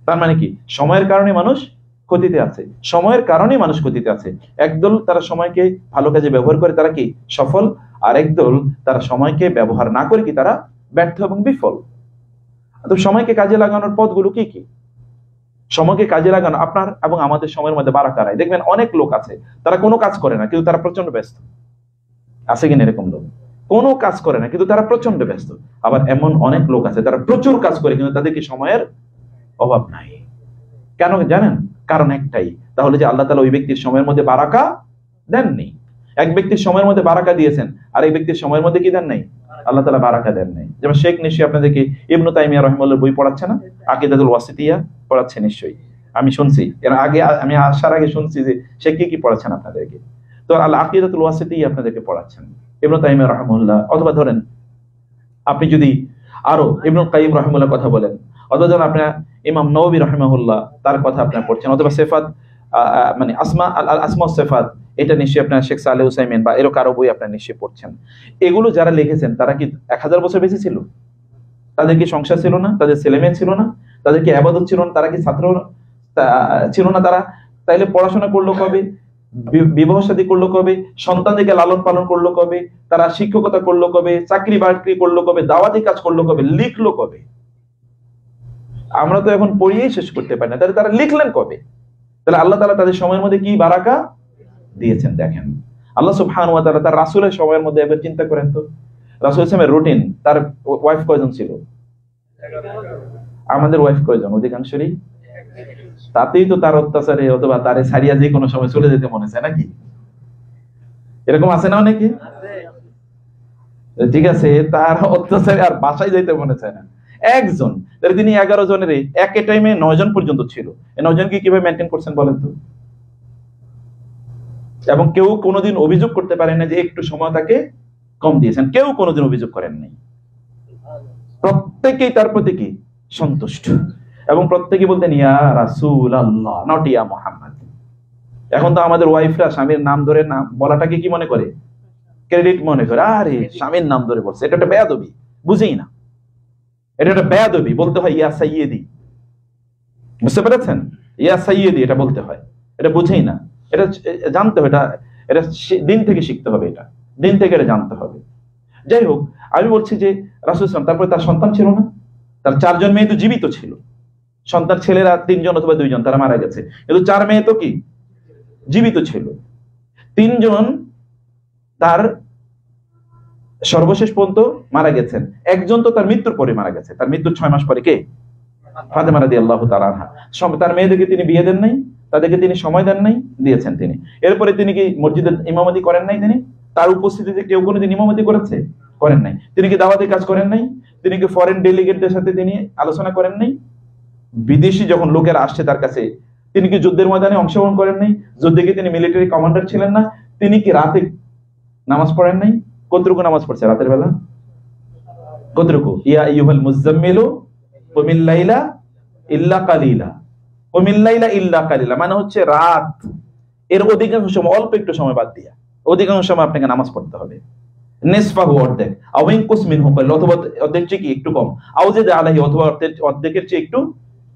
তার মানে কি? সময়ের কারণে মানুষ ক্ষতিতে আছে। একদল তারা সময়কে ভালো কাজে ব্যবহার করে, তারা কি সফল, আর একদল তারা সময়কে ব্যবহার না করে কি তারা ব্যর্থ এবং বিফল। তো সময়কে কাজে লাগানোর পথগুলো কি কি? সময়কে কাজে লাগানো আপনার এবং আমাদের সময়ের মধ্যে বারাকা নাই। দেখবেন অনেক লোক আছে তারা কোনো কাজ করে না কিন্তু তারা প্রচন্ড ব্যস্ত। আছে কিনা এরকম লোক? কোনো কাজ করে না কিন্তু তারা প্রচন্ড ব্যস্ত। আবার এমন অনেক লোক আছে তারা প্রচুর কাজ করে কিন্তু তাদের কি সময়ের অভাব নাই। কেন জানেন? কারণ একটাই, তাহলে যে আল্লাহ তাআলা ওই ব্যক্তির সময়ের মধ্যে বারাকা দেননি। এক ব্যক্তির সময়ের মধ্যে বারাকা দিয়েছেন, আর এই ব্যক্তির সময়ের মধ্যে কি দেন নাই? আল্লাহ তাআলা বারাকা দেন নাই। যেমন শেখ নিশ্চয়ই আপনাদেরকে ইবনে তাইমিয়া রাহিমাহুল্লাহর বই পড়াচ্ছে না, আকীদাতুল ওয়াসিতিয়া পড়াচ্ছে নিশ্চয়ই, আমি শুনছি এর আগে, আমি আসার আগে শুনছি যে শেখ কি পড়াচ্ছেন আপনাদেরকে। তো আল আকীদাতুল ওয়াসিতিয়া আপনাদেরকে পড়াচ্ছেন ইবনে তাইমিয়া রাহিমাহুল্লাহ। অথবা ধরেন আপনি যদি আরো ইবনুল কাইয়িম রাহিমাহুল্লাহর কথা বলেন, অথবা ধরেন আপনার ইমাম নওয়াবী রাহিমাহুল্লাহ তার কথা আপনারা পড়ছেন, অথবা সিফাত মানে আসমা ও সিফাত, এটা নিশ্চয়ই আপনার শেখ সালেহ উসাইমিন বা এরকম কারো বই আপনারা নিশ্চয়ই পড়ছেন। এগুলো যারা লিখেছেন তারা কি 1000 বছর বেঁচে ছিল? তাদের কি সংসার ছিল না? তাদের ছেলে মেয়ে ছিল না? তাদের কি ইবাদত ছিল না? তারা কি ছাত্র ছিল না? তারা তাইলে পড়াশোনা করলো কবে? বিবাহ শাদী করলো কবে? সন্তানদেরকে লালন পালন করলো কবে? তারা শিক্ষকতা করলো কবে? চাকরি বাকরি করলো কবে? দাওয়াতি কাজ করলো কবে? লিখলো কবে? আমরা তো এখন পড়িয়েই শেষ করতে পারি না, তাহলে তারা লিখলেন কবে? তাহলে আল্লাহ তাআলা তাদের সময়ের মধ্যে কি বারাকা দিয়েছেন দেখেন। আল্লাহ সুবহানাহু ওয়া তাআলা তার রাসূলের সময়ের মধ্যে একবার চিন্তা করেন তো, রাসূল সাল্লাল্লাহু রুটিন, তার ওয়াইফ কয়জন ছিল? আমাদের ওয়াইফ কয়জন? অধিকাংশই। তাতেই তো তার অত্যাচারে অথবা তারে ছাড়িয়া যে কোনো সময় চলে যেতে মনে চায় নাকি? এরকম আছে না অনেকে? ঠিক আছে, তার অত্যাচারে আর বাসায় যাইতে মনে চায় না। একজন, তিনি 11 জনের এক টাইমে 9 জন পর্যন্ত ছিল। এই 9 জনকে কিভাবে মেনটেন করছেন বলেন তো? এবং কেউ কোনোদিন অভিযোগ করতে পারে না যে একটু সময় তাকে কম দিয়েছেন, কেউ কোনোদিন অভিযোগ করেন নাই। প্রত্যেকেই তার প্রতি কি সন্তুষ্ট, এবং প্রত্যেকেই বলতেন ইয়া রাসূলুল্লাহ, নট ইয়া মুহাম্মদ। এখন তো আমাদের ওয়াইফরা স্বামীর নাম ধরে না বলাটাকে কি মনে করে? ক্রেডিট মনে করে। আরে স্বামীর নাম ধরে বলছে, এটা একটা বেয়াদবি, বুঝেই না। এটা একটা বেয়াদবি, বলতে হয় ইয়া সাইয়্যিদি। বুঝতে পেরেছেন? ইয়া সাইয়্যিদি এটা বলতে হয়, এটা বুঝেই না। এটা জানতে হবে, এটা দিন থেকে শিখতে হবে, এটা দিন থেকে এটা জানতে হবে। যাই হোক, আমি বলছি যে রাসূল সাল্লাল্লাহু আলাইহি ওয়াসাল্লাম, তারপরে তার সন্তান ছিল না, তার 4 জন মেয়ে তো জীবিত ছিল। সন্তান ছেলেরা 3 জন অথবা 2 জন, তারা মারা গেছে, কিন্তু 4 মেয়ে তো কি জীবিত ছিল। 3 জন তার সর্বশেষ পর্যন্ত মারা গেছেন, একজন তো তার মৃত্যুর পরে মারা গেছে। তার মৃত্যুর 6 মাস পরে কে? ফাতেমা রাদিয়াল্লাহু তাআলা আনহা। তার মেয়েদেরকে তিনি বিয়ে দেন নাই, তাদেরকে তিনি সময় দেন নাই, দিয়েছেন তিনি। এরপরে তিনি কি মসজিদে ইমামতি করেন নাই? তিনি তার উপস্থিতিতে কেউ কোনোদিন ইমামতি করেছে? করেন নাই। তিনি কি দাওয়াতি কাজ করেন নাই? তিনি কি ফরেন ডেলিগেটদের সাথে তিনি আলোচনা করেন নাই? বিদেশি যখন লোকেরা আসছে তার কাছে, তিনি কি যুদ্ধের ময়দানে অংশগ্রহণ করেন নাই? যুদ্ধে কি তিনি মিলিটারি কমান্ডার ছিলেন না? তিনি কি রাতে নামাজ পড়েন নাই? কতটুকু নামাজ পড়ছে রাতের বেলা? কতটুকু? ইয়া আইয়ুহাল মুযাম্মিলু কুমিল লাইলা ইল্লা কালিলা, কুমিল লাইলা ইল্লা কালিলা মানে হচ্ছে রাত এর অধিকাংশ সময়, অল্প একটু সময় বাদ দিয়া অধিকাংশ সময় আপনাকে নামাজ পড়তে হবে। নিসফাহু অর্ধেক, আও ইনকুস মিনহু কলিলা অথবা অর্ধেক চেয়ে কি একটু কম, আও জিদ আলাইহি অথবা অর্ধেকের চেয়ে একটু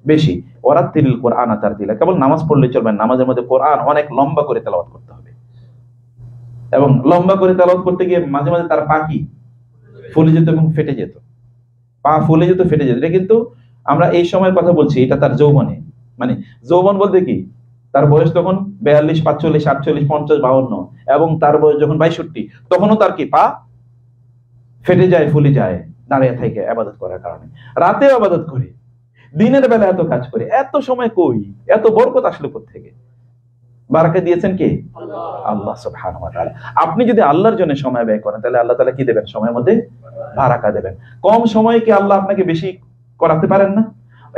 বেশি। ওয়ারাতিলিল কুরআনা তারতিলা, কেবল নামাজ পড়লে চলবে না, নামাজের মধ্যে কোরআন অনেক লম্বা করে তেলাওয়াত করতে হবে। এবং লম্বা করে তেলাওয়াত করতে গিয়ে মাঝে মাঝে তার পা কি ফুলে যেত এবং ফেটে যেত, পা ফুলে যেত, ফেটে যেত। এটা কিন্তু আমরা এই সময়ের কথা বলছি, এটা তার যৌবনে, মানে যৌবন বলতে কি তার বয়স তখন 42, 45, 48, 50, 52 এবং তার বয়স যখন 62 তখনও তার কি পা ফেটে যায়, ফুলে যায় দাঁড়িয়ে থেকে ইবাদত করার কারণে। রাতে ইবাদত করে, দিনের বেলা এত কাজ করে, এত সময় কই, এত বরকত আসলে কোত্থেকে? বারাকা দিয়েছেন কে? আল্লাহ সুবহানাহু ওয়া তাআলা। আপনি যদি আল্লাহর জন্য সময় ব্যয় করেন তাহলে আল্লাহ তাআলা কি দেবেন? সময়ের মধ্যে বারাকা দেবেন। কম সময়ে কি আল্লাহ আপনাকে বেশি করাতে পারেন না?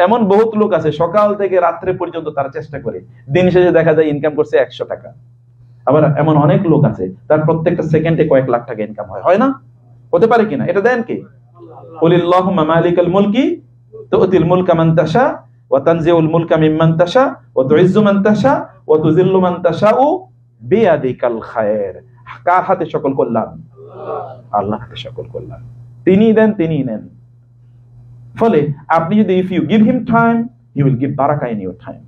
এমন বহুত লোক আছে সকাল থেকে রাত্রে পর্যন্ত তারা চেষ্টা করে, দিন শেষে দেখা যায় ইনকাম করছে 100 টাকা। আবার এমন অনেক লোক আছে তার প্রত্যেকটা সেকেন্ডে কয়েক লাখ টাকা ইনকাম হয় না? হতে পারে কিনা? এটা দেন কে? কুলিল্লাহুম্মা মালিকাল মুলকি তুতিল মুলকা মান তাশা ওয়া তানজিউল মুলকা মিম্মান তাশা ওয়া তুইজ্জু মান তাশা ওয়া তুযিল্লু মান তাশাউ বিয়াদিকাল খায়র। কার হাতে সকল কল্যাণ? আল্লাহর হাতে সকল কল্যাণ। তিনিই দেন, তিনিই নেন। ফলে আপনি যদি if you give him time he will give বারাকা ইন ইউর টাইম।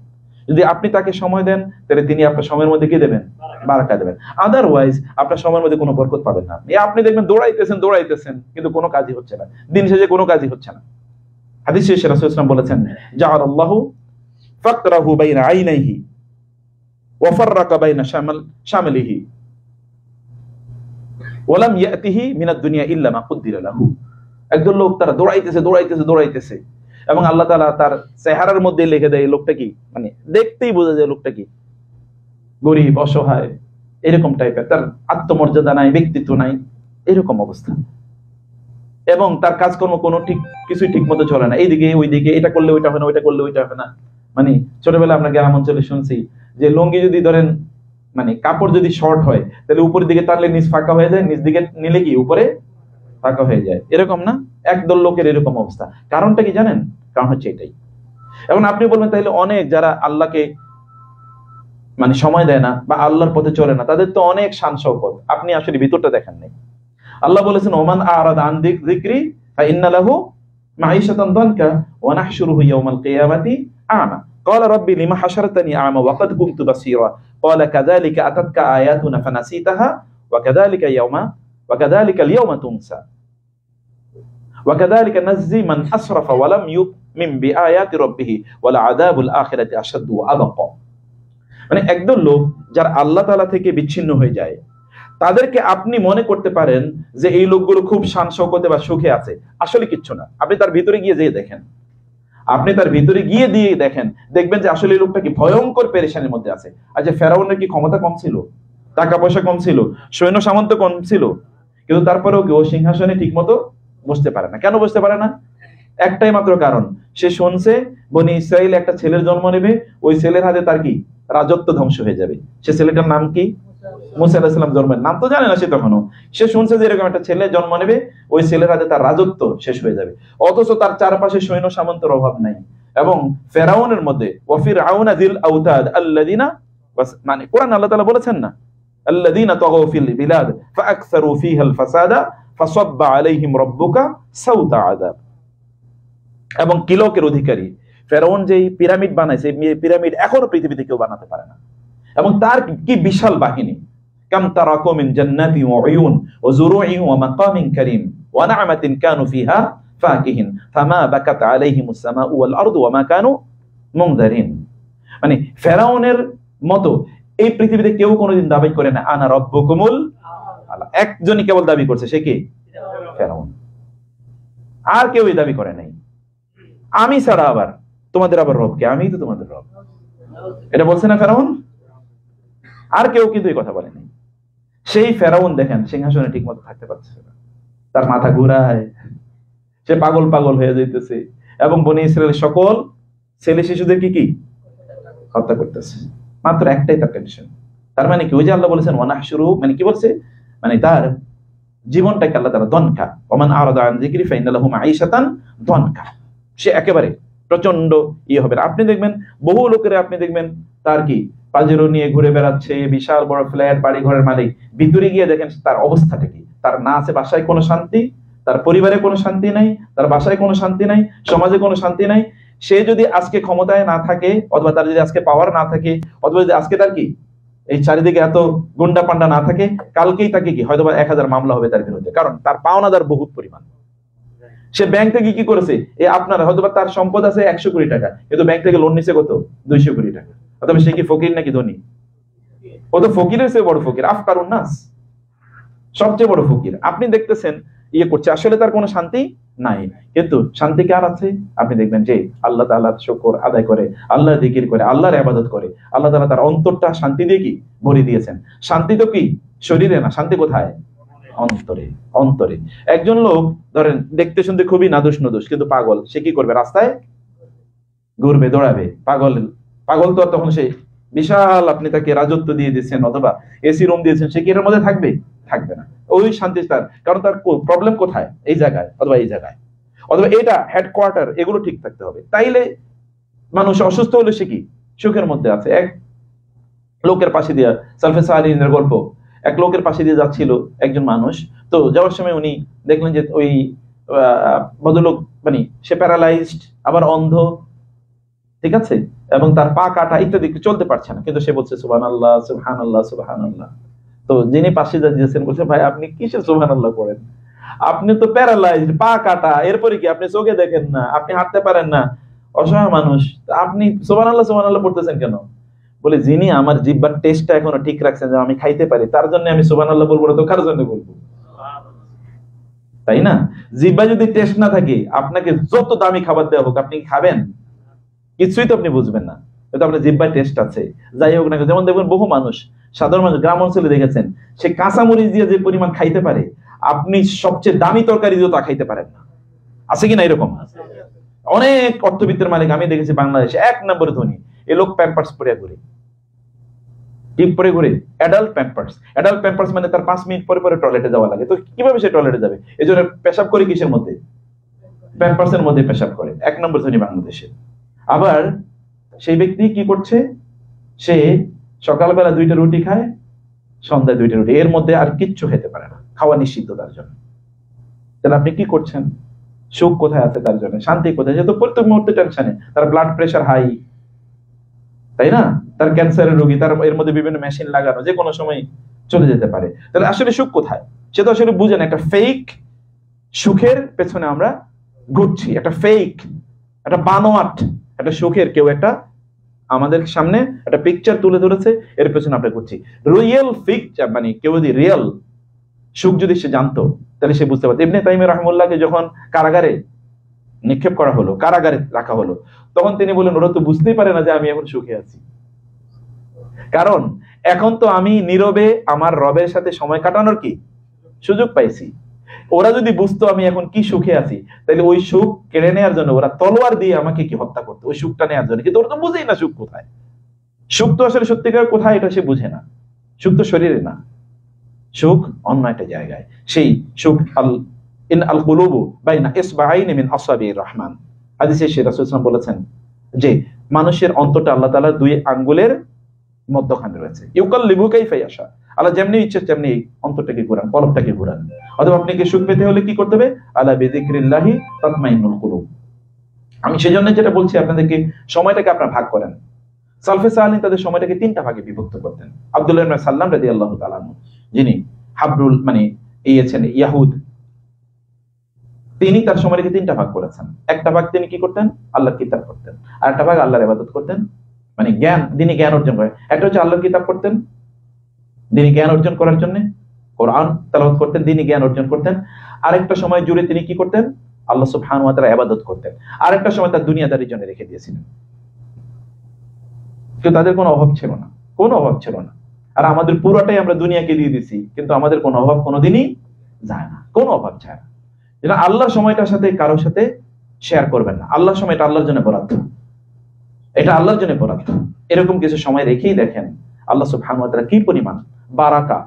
যদি আপনি তাকে সময় দেন তাহলে তিনি আপনার সময়ের মধ্যে কি দেবেন? বারাকা দেবেন। আদারওয়াইজ আপনার সময়ের মধ্যে কোনো বরকত পাবেন না। আপনি দেখবেন দৌড়াইতেছেন কিন্তু কোনো কাজই হচ্ছে না, দিন শেষে কোনো কাজই হচ্ছে না। হাদিসে রাসূলুল্লাহ সাল্লাল্লাহু আলাইহি ওয়াসাল্লাম বলেছেন, জাআলাল্লাহু ফাকরাহু বাইনা আইনাইহি ওয়া ফাররাকা বাইনা শামালিহি ওয়া লাম ইয়াতিহি মিনাদ দুনিয়া ইল্লা মা কুদ্দিরা লাহু। একজন লোক তারা দৌড়াইতেছে এবং আল্লাহ তাআলা তার চেহারার মধ্যে লিখে দেয় লোকটা কি, মানে দেখতেই বোঝা যায় লোকটা কি গরীব, অসহায়, এরকম টাইপের, তার আত্মমর্যাদা নাই, ব্যক্তিত্ব নাই, এরকম অবস্থা। এবং তার কাজকর্ম কোনো কিছুই ঠিক মতো চলে না, এইদিকে ওইদিকে, এটা করলে ওইটা হবে না, ওইটা করলে ওইটা হবে না। মানে ছোটবেলা আমরা গ্রাম অঞ্চলে শুনছি যে লুঙ্গি যদি ধরেন মানে কাপড় যদি শর্ট হয় তাহলে উপরের দিকে টানলে নিচ ফাঁকা হয়ে যায়, নিচ দিকে নিলে কি উপরে ফাঁকা হয়ে যায়, এরকম না? একদল লোকের এরকম অবস্থা। কারণটা কি জানেন? কারণ হচ্ছে এটাই। এখন আপনি বলবেন তাহলে অনেক যারা আল্লাহকে মানে সময় দেয় না বা আল্লাহর পথে চলে না তাদের তো অনেক শান শওকত, আপনি আসলে ভিতরটা দেখেন নাই। আল্লাহ বলেছেন, ওমান আরাদা আন যিকরি ফাইন্না লাহু মাঈশাতান দানকা ওয়া নাহশুরুহু ইয়াওমাল কিয়ামাতি আ'মা ক্বালা রাব্বি লিমা হাশারতানি আ'মা ওয়া ক্বাদ কুনতু বাসীরা ক্বালা কাযালিকা আতাতকা আয়াতুনা ফানাসিতাহা ওয়া কাযালিকা আল-ইয়াওমা তুনসা ওয়া কাযালিকা নাজজি মান আসরাফা ওয়া লাম ইউমিন বিআয়াতি রাব্বিহি ওয়া লা'আযাবুল আখিরাতি আশাদ্দু ওয়া আবকা। মানে একদল লোক যারা আল্লাহ তাআলা থেকে বিচ্ছিন্ন হয়ে যায় তাদেরকে আপনি মনে করতে পারেন যে এই লোকগুলো খুব শান শওকতে বা সুখে আছে, আসলে কিচ্ছু না। আপনি তার ভিতরে গিয়ে দেখেন, দেখবেন যে আসলে এই লোকটা কি ভয়ঙ্কর পেরেশানির মধ্যে আছে। আচ্ছা, ফেরাউনের কি ক্ষমতা কম ছিল? টাকা পয়সা কম ছিল? সৈন্য সামন্ত কম ছিল? কিন্তু তারপরেও কি ও সিংহাসনে ঠিক মতো বসতে পারে না? কেন বসতে পারে না? একটাই মাত্র কারণ, সে শুনছে বনি ইসরাইল একটা ছেলের জন্ম নেবে, ওই ছেলের হাতে তার কি রাজত্ব ধ্বংস হয়ে যাবে। সে ছেলেটার নাম কি? মুসা আলাইহিস সালাম। জন্মের নাম তো জানে না সে তখনও, সে শুনছে যে এরকম একটা ছেলে জন্ম নেবে, ওই ছেলের হাতে তার রাজত্ব শেষ হয়ে যাবে। অথচ তার চারপাশে সৈন্য সামন্তের অভাব নাই। এবং ফেরাউনের মধ্যে ওয়াফিরআউনা যিল আওতাদ আল্লাযিনা, মানে কোরআন আল্লাহ তাআলা বলেছেন না, আল্লাযিনা তাগাউ ফিল বিলাদ ফাআকসারু ফিহাল ফাসাদা ফাসাব্বা আলাইহিম রাব্বুকা সাউতা আযাব। এবং কিলকের অধিকারী ফেরাউন যেই পিরামিড বানাইছে, এই পিরামিড এখনো পৃথিবীতে কেউ বানাতে পারে না। এবং তার কি বিশাল বাহিনী, কাম তারাকু মিন জান্নাতি ওয়া উয়ুন ওয়া যুরুই ওয়া মাকামিন কারীম ওয়া না'মাতিন কানু ফিহা ফাকিহিন ফামা বাকাত আলাইহিমুস সামাউ ওয়াল আরদু ওয়া মা কানু মুনযারিন। মানে ফেরাউনের মতো এই পৃথিবীতে কেউ কোনোদিন দাবি করে না আনা রাব্বুকুমুল আলা। একজনই কেবল দাবি করছে, সে কি? ফেরাউন। আর কেউ এই দাবি করে নাই। আমি ছাড়া আবার তোমাদের আবার রব কে? আমিই তো তোমাদের রব, এটা বলছে না ফেরাউন? আর কেউ কিন্তু এই কথা বলেনি। সেই ফেরাউন দেখেন সিংহাসনে ঠিক মতো থাকতে পারছে না। তার মাথা ঘুরায়, সে পাগল পাগল হয়ে যাইতেছে, এবং বনি ইসরায়েলের সকল ছেলে শিশুদেরকে কি হত্যা করতেছে। মাত্র একটাই তার কন্ডিশন। তার মানে কি, ওই যে আল্লাহ বলেছেন ওয়ানাহশুরু, মানে কি বলছে, মানে তার জীবনটাকে আল্লাহ তাআলা দনকা, ওমান আরাদা আন যিকরি ফাইন্না লাহু মাঈশাতান দনকা, সে একেবারে প্রচন্ড ইয়ে হবে। আপনি দেখবেন বহু লোকের, আপনি দেখবেন তার কি পাজেরো নিয়ে ঘুরে বেড়াচ্ছে, বিশাল বড় ফ্ল্যাট, বাড়ি ঘরের মালিক, ভিতরে গিয়ে দেখেন তার অবস্থাটা কি। তার না আছে বাসায় কোনো শান্তি, তার পরিবারে কোনো শান্তি নাই, তার বাসায় কোনো শান্তি নাই, সমাজে কোনো শান্তি নাই। সে যদি আজকে ক্ষমতায় না থাকে, অথবা তার যদি আজকে পাওয়ার না থাকে, অথবা যদি আজকে তার কি এই চারিদিকে এত গুন্ডা পান্ডা না থাকে, কালকেই তাকে কি হয়তো 1000 মামলা হবে তার বিরুদ্ধে, কারণ তার পাওনাদার বহুত পরিমাণ। সে ব্যাংক থেকে কি করেছে, আপনার হয়তো তার সম্পদ আছে 100 কোটি টাকা, কিন্তু ব্যাংক থেকে লোন নিছে কত, 200 কোটি টাকা। অথবা সে কি ফকির নাকি ধনী? ও তো ফকিরের চেয়ে বড় ফকির, আফকারুন নাস, সবচেয়ে বড় ফকির। আপনি দেখতেছেন ইয়ে করছে, আসলে তার কোনো শান্তি নাই। কিন্তু শান্তি কার আছে? আপনি দেখবেন যে আল্লাহ তাআলার শুকর আদায় করে, আল্লাহর জিকির করে, আল্লাহর ইবাদত করে, আল্লাহ তাআলা তার অন্তরটা শান্তি দিয়ে কি ভরে দিয়েছেন। শান্তি তো কি শরীরে না, শান্তি কোথায়? অন্তরে। অন্তরে। একজন লোক ধরেন দেখতে শুনতে খুবই নাদুস নদুস, কিন্তু পাগল, সে কি করবে? রাস্তায় ঘুরবে, দৌড়াবে। পাগল পাগল তো তখন সে বিশাল, আপনি তাকে রাজত্ব দিয়ে দিচ্ছেন অথবা এসি রুম দিয়েছেন, সে কি এর মধ্যে থাকবে? থাকবে না। ওই শান্তি তার, কারণ তার প্রবলেম কোথায়? এই জায়গায় অথবা এই জায়গায়, অথবা এটা হেডকোয়ার্টার, এগুলো ঠিক থাকতে হবে। তাইলে মানুষ অসুস্থ হলে সে কি সুখের মধ্যে আছে। এক লোকের পাশে দিয়ে, সালফে সালিহিনের গল্প, এক লোকের পাশে দিয়ে যাচ্ছিল একজন মানুষ। তো যাওয়ার সময় উনি দেখলেন যে ওই ভদ্রলোক মানে সে প্যারালাইজড, আবার অন্ধ, ঠিক আছে, এবং তার পা কাটা ইত্যাদি, চলতে পারছে না, কিন্তু সে বলছে সুবহানাল্লাহ সুবহানাল্লাহ সুবহানাল্লাহ। তো যিনি পাশে যাচ্ছেন বলছে, ভাই আপনি কিসের সুবহানাল্লাহ করেন? আপনি তো প্যারালাইজড, পা কাটা, এরপরে কি আপনি চোখে দেখেন না, আপনি হাঁটতে পারেন না, অসহায় মানুষ, আপনি সুবহানাল্লাহ সুবহানাল্লাহ পড়তেছেন কেন? বলে, যিনি আমার জিহ্বার টেস্টটা এখনো ঠিক রাখছেন, যে আমি খাইতে পারি, তার জন্য আমি সুবহানাল্লাহ বলবো না তো কার জন্য বলবো? তাই না? জিহ্বা যদি টেস্ট না থাকে, আপনাকে যত দামি খাবার দেওয়া হোক, আপনি খাবেন? কিছুই তো আপনি বুঝবেন না। তো আপনার জিহ্বায় টেস্ট আছে, যাই হোক না। যেমন দেখবেন বহু মানুষ, সাধারণ মানুষ, গ্রাম অঞ্চলে দেখেছেন, সে কাঁচামরিচ দিয়ে যে পরিমাণ খাইতে পারে, আপনি সবচেয়ে দামি তরকারি দিয়ে তা খাইতে পারেন না। আছে কিনা এরকম? অনেক অর্থবিত্তের মালিক আমি দেখেছি বাংলাদেশে, 1 নম্বরে ধনী, এ লোক প্যাম্পার্স পরে ঘুরে, টিপ পরে ঘুরে, অ্যাডাল্ট প্যাম্পার্স। অ্যাডাল্ট প্যাম্পার্স মানে তার 5 মিনিট পরে পরে টয়লেটে যাওয়া লাগে। তো কিভাবে সে টয়লেটে যাবে? এই জন্য পেশাব করে কিসের মধ্যে? প্যাম্পার্সের মধ্যে পেশাব করে। 1 নম্বর ধনী বাংলাদেশে। আবার সেই ব্যক্তি কি করছে, সে সকালবেলা 2টা রুটি খায়, সন্ধ্যায় 2টা রুটি, এর মধ্যে আর কিচ্ছু খেতে পারে না, খাওয়া নিষিদ্ধ তার জন্য। তাহলে আপনি কি করছেন? সুখ কোথায় আছে তার জন্য? শান্তি কোথায়? যেহেতু প্রত্যেক মুহূর্তে টেনশনে, তার ব্লাড প্রেশার হাই, তাই না? তার ক্যান্সারের রোগী, তার এর মধ্যে বিভিন্ন মেশিন লাগানো, যে কোনো সময় চলে যেতে পারে। তাহলে আসলে সুখ কোথায়? সে তো আসলে বুঝে না। একটা ফেক সুখের পেছনে আমরা ঘুরছি, একটা ফেক, একটা বানোয়াট একটা সুখের কেউ একটা আমাদের সামনে একটা পিকচার তুলে ধরেছে, এর পেছনে আমরা ঘুরছি। রিয়েল পিকচার মানে কেউ যদি রিয়েল সুখ যদি সে জানতো, তাহলে সে বুঝতে পারত। ইবনে তাইমিয়া রাহিমাহুল্লাহকে যখন কারাগারে নিক্ষেপ করা হলো, কারাগারে রাখা হলো, তখন তিনি বলেন, ওরা তো বুঝতেই পারে না যে আমি এখন সুখে আছি, কারণ এখন তো আমি নীরবে আমার রবের সাথে সময় কাটানোর কি সুযোগ পাইছি। ওরা যদি বুঝতো আমি এখন কি সুখে আছি, তাহলে ওই সুখ কেড়ে নেওয়ার জন্য ওরা তলোয়ার দিয়ে আমাকে কি হত্যা করতো, ওই সুখটা নেওয়ার জন্য। কিন্তু ওরা তো বুঝেই না সুখ কোথায়। সুখ তো আসলে সত্যিকার কোথায় এটা সে বুঝে না। সুখ তো শরীরে না, সুখ অন্য একটা জায়গায়। সেই সুখ আল কুলুবু বাইনা ইসবাআইনি মিন আসাবির রহমান। হাদিসে রাসূল সাল্লাল্লাহু আলাইহি ওয়াসাল্লাম বলেছেন যে মানুষের অন্তরটা আল্লাহ তাআলা 2 আঙ্গুলের মধ্যখানে রয়েছে। ইউকাল্লিবু কাইফা ইয়াশা, আল্লাহ যেমনি ইচ্ছে তেমনি অন্তরটাকে ঘোরান, কলবটাকে ঘোরান। অথবা আপনাকে সুখ পেতে হলে কি করতে হবে? আলা বিযিকরিল্লাহি তাতমাইন্নুল কুলুব। আমি সেজন্য যেটা বলছি আপনাদেরকে, সময়টাকে আপনারা ভাগ করেন। সালফে সালিহিন তাদের সময়টাকে 3টা ভাগে বিভক্ত করতেন। আব্দুল্লাহ ইবনে সাল্লাম রাদিয়াল্লাহু তাআলা আনহু, যিনি হাবরুল মানে ইয়েছেন ইয়াহুদ, তিনি তার সময়টাকে 3টা ভাগ করেছেন। একটা ভাগ তিনি কি করতেন? আল্লাহর কিতাব পড়তেন। আর একটা ভাগ আল্লাহর ইবাদত করতেন, মানে জ্ঞান, দিনী জ্ঞান অর্জন করে। একটা হচ্ছে আল্লাহর কিতাব পড়তেন, দিনী জ্ঞান অর্জন করার জন্য কোরআন তেলাওয়াত করতেন, দিনী জ্ঞান অর্জন করতেন। আরেকটা সময় জুড়ে তিনি কি করতেন? আল্লাহ সুবহানাহু ওয়া তাআলা ইবাদত করতেন। আরেকটা সময় তার দুনিয়াদারির জন্য রেখে দিয়েছিলেন। কিন্তু তাদের কোনো অভাব ছিল না, কোনো অভাব ছিল না। আর আমাদের পুরোটাই আমরা দুনিয়াকে দিয়ে দিছি, কিন্তু আমাদের কোনো অভাব কোনোদিনই যায় না, কোনো অভাব যায় না। যেটা আল্লাহর সময়টার সাথে কারোর সাথে শেয়ার করবেন না। আল্লাহর সময়টা আল্লাহর জন্য বরাদ্দ, এটা আল্লাহর জন্য বরাদ্দ। এরকম কিছু সময় রেখেই দেখেন আল্লাহ সুবহানাহু ওয়া তাআলা কি পরিমাণ বারাকা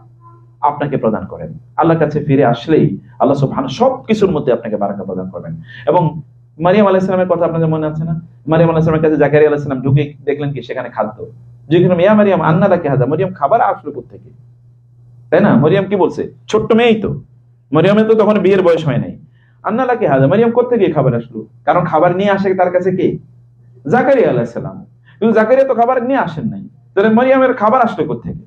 আপনাকে প্রদান করেন। আল্লাহর কাছে ফিরে আসলেই আল্লাহ সুবহানাহু সবকিছুর মধ্যে আপনাকে বারাকা প্রদান করবেন। এবং মারিয়াম আলাইহিস সালামের কথা আপনাদের মনে আছে না? মারিয়াম আলাইহিস সালামের কাছে জাকারিয়া আলাইহিস সালাম ঢুকে দেখলেন কি সেখানে খাদ্য। যেখানে ইয়া মারিয়াম আন্না লাকি হাযা, মারিয়াম খাবার আসলো কোথা থেকে? তাই না? মারিয়াম কি বলছে? ছোট্ট মেয়েই তো, মারিয়ামের তো তখন বিয়ের বয়স হয় নাই। আন্না লাকি হাযা, মারিয়াম কোথা থেকে খাবার আসলো? কারণ খাবার নিয়ে আসে তার কাছে কে? জাকারিয়া আলাইহিস সালাম। কিন্তু জাকারিয়া তো খাবার নিয়ে আসেন নাই, তাহলে মারিয়ামের খাবার আসলো কোথা থেকে?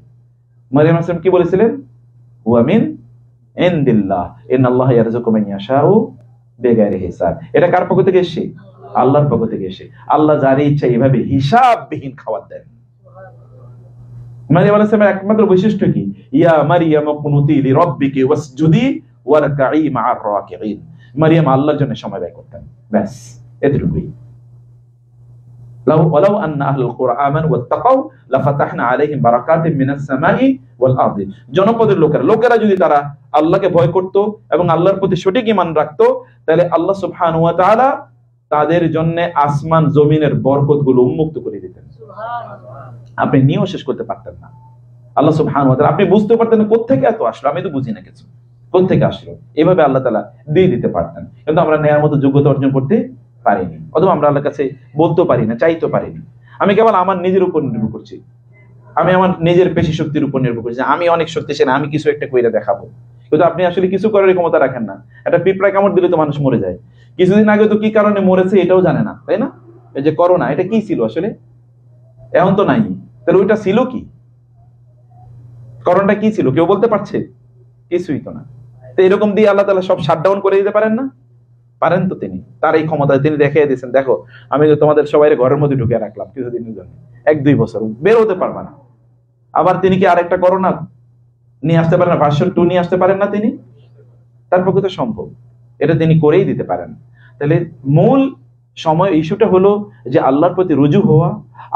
মারিয়াম আলাইহিস সালাম কি বলেছিলেন? হুয়া মিন ইনদিল্লাহ ইন্নাল্লাহা ইয়ারযুকু মান ইয়াশাউ বিগাইরি হিসাব। এটা কার পক্ষ থেকে এসেছে? আল্লাহর পক্ষ থেকে এসে। আল্লাহ যার ইচ্ছা এইভাবে হিসাববিহীন খাবার দেন। মারিয়াম আলাইহিস সালামের একমাত্র বৈশিষ্ট্য কি? ইয়া মারিয়াম কুনুতি লিরাব্বিকি ওয়াসজুদি ওয়ারকাই মা'আর রাকিঈন। মারিয়াম আল্লাহর জন্য সময় ব্যয় করতেন, ব্যাস এতটুকুই। ওয়ালাউ আন্না আহলুল কুরআন আমানু ওয়াত্তাকাউ লাফাতাহনা আলাইহিম বারাকাতিম মিনাস সামাই ওয়াল আরদি। জনপদের লোকেরা যদি তারা আল্লাহকে ভয় করত এবং আল্লাহর প্রতি সঠিক ঈমান রাখতো, তাহলে আল্লাহ সুবহানাহু ওয়া তাআলা তাদের জন্য আসমান জমিনের বরকতগুলো উন্মুক্ত করে দিতেন। সুবহানাল্লাহ। আপনি নিয়েও শেষ করতে পারতেন না। আল্লাহ সুবহানাহু ওয়া তাআলা, আপনি বুঝতে পারতেন না কোত্থেকে এত আসলো, আমি তো বুঝি না কিছু, কোত্থেকে আসলো। এভাবে আল্লাহ তাআলা দিয়ে দিতে পারতেন, কিন্তু আমরা নেয়ার মতো যোগ্যতা অর্জন করতে পারিনি, অথবা আমরা আল্লাহর কাছে বলতেও পারি না, চাইতেও পারিনি। আমি কেবল আমার নিজের উপর নির্ভর করছি, আমি আমার নিজের পেশি শক্তির উপর নির্ভর করছি, আমি অনেক শক্তিশালী, আমি কিছু একটা কইরা দেখাবো। কিন্তু আপনি আসলে কিছু করার ক্ষমতা রাখেন না। একটা পিঁপড়া কামড় দিলে তো মানুষ মরে যায়। কিছুদিন আগে তো কি কারণে মরেছে এটাও জানে না, তাই না? এই যে করোনা, এটা কি ছিল আসলে? এখন তো নাই, তাহলে ওইটা ছিল কি? করোনাটা কি ছিল কেউ বলতে পারছে? কিছুই তো না। তো এরকম দিয়ে আল্লাহ তাআলা সব শাটডাউন করে দিতে পারেন না? পারেন তো। তিনি তার এই ক্ষমতা তিনি দেখিয়ে দিয়েছেন। দেখো, আমি তোমাদের সবাই ঘরের মধ্যে ঢুকিয়ে রাখলাম কিছুদিনের জন্য, 1-2 বছর বের হতে পারবে না। আবার তিনি কি আরেকটা করোনা নিয়ে আসতে পারেন না? ভার্সন 2 নিয়ে আসতে পারেন না তিনি? তার পক্ষে তো সম্ভব, এটা তিনি করেই দিতে পারেন। তাহলে মূল সময় ইস্যুটা হলো যে আল্লাহর প্রতি রুজু হওয়া,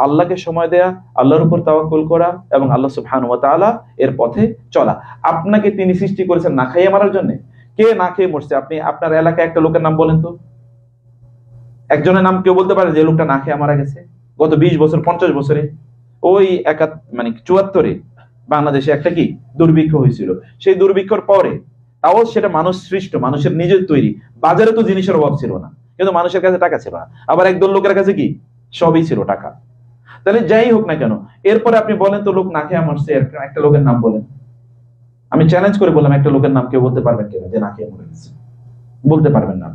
আল্লাহকে সময় দেয়া, আল্লাহর উপর তাওয়াক্কুল করা এবং আল্লাহ সুবহানাহু ওয়া তাআলা এর পথে চলা। আপনাকে তিনি সৃষ্টি করেছেন না খাইয়ে মারার জন্য। কে না খেয়ে মরছে? আপনি আপনার এলাকায় একটা লোকের নাম বলেন তো, একজনের নাম কেউ বলতে পারে যে লোকটা না খেয়ে মারা গেছে গত 20 বছর 50 বছরে? ওই 74-এ বাংলাদেশে একটা কি দুর্ভিক্ষ হয়েছিল। সেই দুর্ভিক্ষর পরে, তাও সেটা মানুষ সৃষ্ট, মানুষের নিজের তৈরি। বাজারে তো জিনিসের অভাব ছিল না, কিন্তু মানুষের কাছে টাকা ছিল না। আবার একদল লোকের কাছে কি সবই ছিল, টাকা। তাহলে যাই হোক না কেন, এরপরে আপনি বলেন তো লোক না খেয়ে মরছে, একটা লোকের নাম বলেন। আমি চ্যালেঞ্জ করে বললাম, একটা লোকের নাম কেউ বলতে পারবেন কিনা যে না খেয়ে মরে গেছে? বলতে পারবেন না,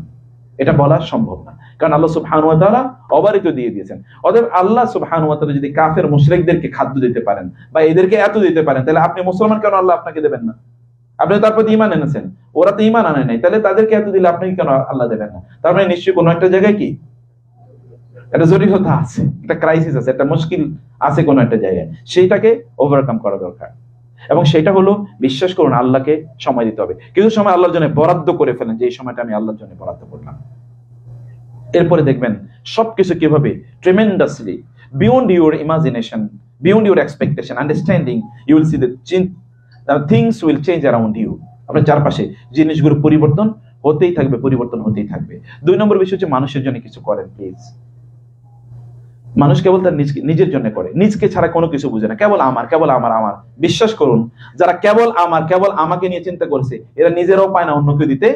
এটা বলা সম্ভব না। কারণ আল্লাহ সুবহানাহু ওয়া তাআলা অবারিত দিয়ে দিয়েছেন। অতএব আল্লাহ সুবহানাহু ওয়া তাআলা যদি কাফের মুশরিকদেরকে খাদ্য দিতে পারেন বা এদেরকে এত দিতে পারেন, তাহলে আপনি মুসলমান কেন আল্লাহ আপনাকে দেবেন না? আপনি তার প্রতি ঈমান এনেছেন, ওরা তো ঈমান আনে নাই, তাহলে তাদেরকে এত দিলে আপনাকে কেন আল্লাহ দেবেন না? তার মানে নিশ্চয়ই কোনো একটা জায়গায় কি একটা জটিলতা আছে, একটা ক্রাইসিস আছে, একটা মুশকিল আছে কোনো একটা জায়গায়। সেইটাকে ওভারকাম করা দরকার। এবং সেটা হলো, বিশ্বাস করুন, আল্লাহকে সময় দিতে হবে। কিছু সময় আল্লাহর জন্য বরাদ্দ করে ফেলেন, যে এই সময়টা আমি আল্লাহর জন্য বরাদ্দ করলাম। এরপরে দেখবেন সবকিছু কিভাবে tremendously beyond your imagination, beyond your expectation, understanding, you will see the things will change around you. আপনার চারপাশে জিনিসগুলো পরিবর্তন হতেই থাকবে, পরিবর্তন হতেই থাকবে। 2 নম্বর বিষয় হচ্ছে মানুষের জন্য কিছু করেন প্লিজ। মানুষ কেবল তার নিজের জন্য করে, নিজকে ছাড়া কোনো কিছু বুঝে না। কেবল আমার, কেবল আমার, আমার। বিশ্বাস করুন, যারা কেবল আমার, কেবল আমাকে নিয়ে চিন্তা করছে, এরা নিজেরাও পায় না, অন্য কেউ দিতে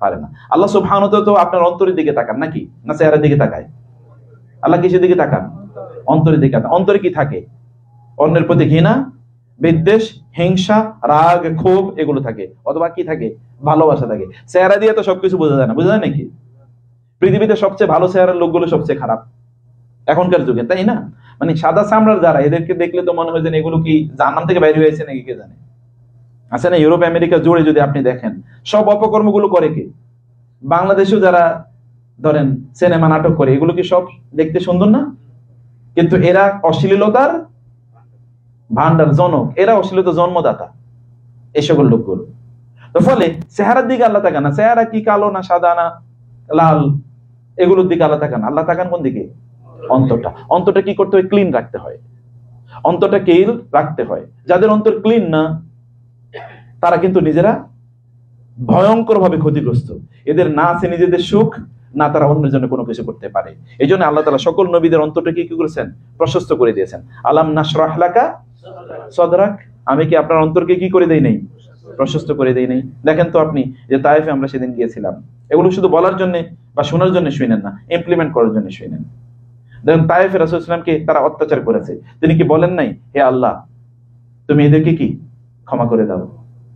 পারে না। আল্লাহ সুবহানাহু ওয়া তাআলা তো আপনার অন্তরের দিকে তাকান নাকি, না চেহারার দিকে তাকায়? আল্লাহ কিসের দিকে তাকান? অন্তরের দিকে। অন্তরে কি থাকে? অন্যের প্রতি ঘৃণা, বিদ্বেষ, হিংসা, রাগ, ক্ষোভ এগুলো থাকে, অথবা কি থাকে? ভালোবাসা থাকে। চেহারা দিয়ে তো সবকিছু বোঝা যায় না, বোঝা যায় নাকি? পৃথিবীতে সবচেয়ে ভালো চেহারার লোকগুলো সবচেয়ে খারাপ এখনকার যুগে, তাই না? মানে সাদা চামড়ার যারা, এদেরকে দেখলে তো মনে হয় যে এগুলো কি জাহান্নাম থেকে বাইরে হয়েছে নাকি, কে জানে। আছে না, ইউরোপ আমেরিকা জুড়ে যদি আপনি দেখেন, সব অপকর্মগুলো করে কে? বাংলাদেশেও যারা ধরেন সিনেমা নাটক করে, এগুলো কি সব দেখতে সুন্দর না? কিন্তু এরা অশ্লীলতার ভান্ডার, জনক, এরা অশ্লীলতা জন্মদাতা, এই সকল লোকগুলো। তো ফলে চেহারার দিকে আল্লাহ তাকান না। চেহারা কি কালো না সাদা না লাল, এগুলোর দিকে আল্লাহ তাকান। আল্লাহ তাকান কোন দিকে? অন্তরটা। অন্তরটা কি করতে হয়? ক্লিন রাখতে হয়। অন্তরটা ক্লিন রাখতে হয়। যাদের অন্তর ক্লিন না, তারা কিন্তু নিজেরা ভয়ঙ্কর ভাবে ক্ষতিগ্রস্ত। এদের না আছে নিজেদের সুখ, না তারা অন্যের জন্য কোনো কিছু করতে পারে। এই জন্য আল্লাহ তাআলা সকল নবীদের অন্তরটাকে কি করেছেন? প্রশস্ত করে দিয়েছেন। আলাম নাশরাহ লাকা সাদরাক, আমি কি আপনার অন্তরকে কি করে দেই নাই? প্রশস্ত করে দেই নাই। দেখেন তো আপনি যে তায়েফে আমরা সেদিন গিয়েছিলাম, এগুলো শুধু বলার জন্য বা শোনার জন্য শুনেন না, ইমপ্লিমেন্ট করার জন্য শুনেন। দেখেন তায়েফে রাসূল সাল্লাল্লাহু আলাইহি ওয়াসাল্লামকে তারা অত্যাচার করেছে, তিনি কি বলেন নাই হে আল্লাহ তুমি এদেরকে কি ক্ষমা করে দাও,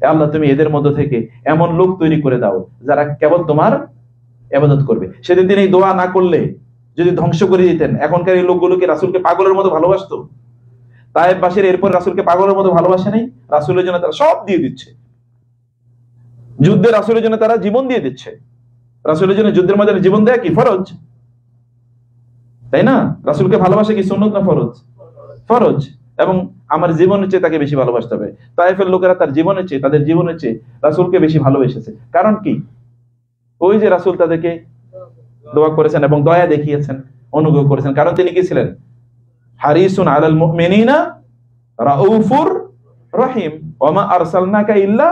হে আল্লাহ তুমি এদের মধ্য থেকে এমন লোক তৈরি করে দাও যারা কেবল তোমার ইবাদত করবে। সেদিন তিনি এই দোয়া না করলে যদি ধ্বংস করে দিতেন, এখনকার এই লোকগুলোকে রাসূলকে পাগলের মতো ভালোবাসতো। তায়েফবাসীর এরপর রাসূলকে পাগলের মতো ভালোবাসে নাই, রাসূলের জন্য তারা সব দিয়ে দিচ্ছে, যুদ্ধে রাসূলের জন্য তারা জীবন দিয়ে দিচ্ছে। রাসূলের জন্য যুদ্ধের ময়দানে জীবন দেয়া কি ফরজ, তাই না? রাসূলকে ভালোবাসা কি সুন্নাত না ফরজ? ফরজ। এবং আমার জীবনের চেয়ে তাকে বেশি ভালোবাসতে হবে। তায়েফের লোকেরা তার জীবনের চেয়ে, তাদের জীবনের চেয়ে রাসূলকে বেশি ভালোবেসেছে। কারণ কি? ওই যে রাসূল তাদেরকে দোয়া করেছেন এবং দয়া দেখিয়েছেন, অনুগ্রহ করেছেন। কারণ তিনি কি ছিলেন? হারিসুন আলাল মুমিনিনা রাউফুর রহিম, ওয়া মা আরসালনাকা ইল্লা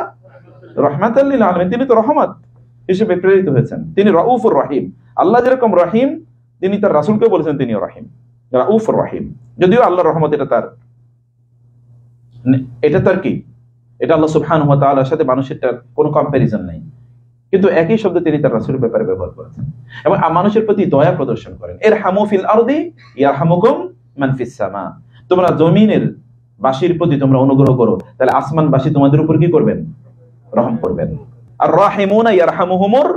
রাহমাতাল লিল আলামিন। তিনি তো রহমত হিসেবে প্রেরিত হয়েছেন, তিনি রাউফুর রহিম। আল্লাহ যেরকম রহিম, তিনি তার রাসূলকে বলেছেন তিনিও রহিম, রাউফুর রহিম। যদিও আল্লাহর রহমত এটা তার কি, এটা আল্লাহ সুবহানাহু ওয়া তাআলার সাথে মানুষের কোনো কম্পারিজন নাই, কিন্তু একই শব্দ তিনি তার রাসূলের ব্যাপারে ব্যবহার করেছেন এবং মানুষের প্রতি দয়া প্রদর্শন করেন। ইরহামু ফিল আরদি ইয়ারহামুকুম মান ফিস সামা, তোমরা জমিনের বাসীর প্রতি তোমরা অনুগ্রহ করো, তাহলে আসমানবাসী তোমাদের উপর কি করবেন? রহম করবেন। আর রাহিমুনা ইয়ারহামুহুমুর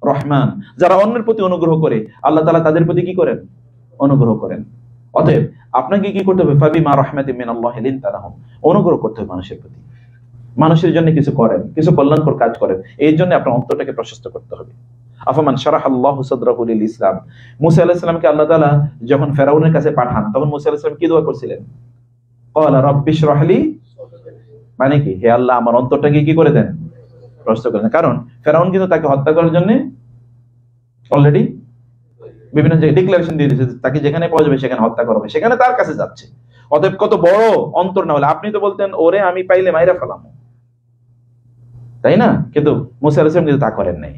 রহমান, যারা অন্যের প্রতি অনুগ্রহ করে আল্লাহ তাআলা তাদের প্রতি কি করেন? অনুগ্রহ করেন। অতএব আপনাকে কি করতে হবে? ফাবিমা রাহমাতিন মিনাল্লাহি লিনতা লাহুম, অনুগ্রহ করতে হবে মানুষের প্রতি, মানুষের জন্য কিছু করেন, কিছু কল্যাণকর কাজ করেন। এই জন্য আপনার অন্তরটাকে প্রশস্ত করতে হবে। আফামান শারাহাল্লাহু সাদরাহু লিল ইসলাম, মুসা আলাইহিস সালামকে আল্লাহ তাআলা যখন ফেরাউনের কাছে পাঠান, তখন মুসা আলাইহিস সালাম কি দোয়া করছিলেন? ক্বালা রাব্বিশরাহ লি, মানে কি হে আল্লাহ আমার অন্তরটাকে কি করে দেন? প্রশস্ত করে দেন। কারণ ফেরাউন কিন্তু তাকে হত্যা করার জন্য অলরেডি বিভিন্ন জায়গায় ডিক্লারেশন দিয়ে দিয়েছে, তাকে যেখানে পাওয়া যাবে সেখানে হত্যা করা হবে, সেখানে তার কাছে যাচ্ছে। অতএব কত বড় অন্তর না হলে আপনি তো বলতেন ওরে আমি পাইলে মাইরা ফেলাম, তাই না? কিন্তু মুসা আলাইহিস সালাম কিন্তু তা করেন নাই।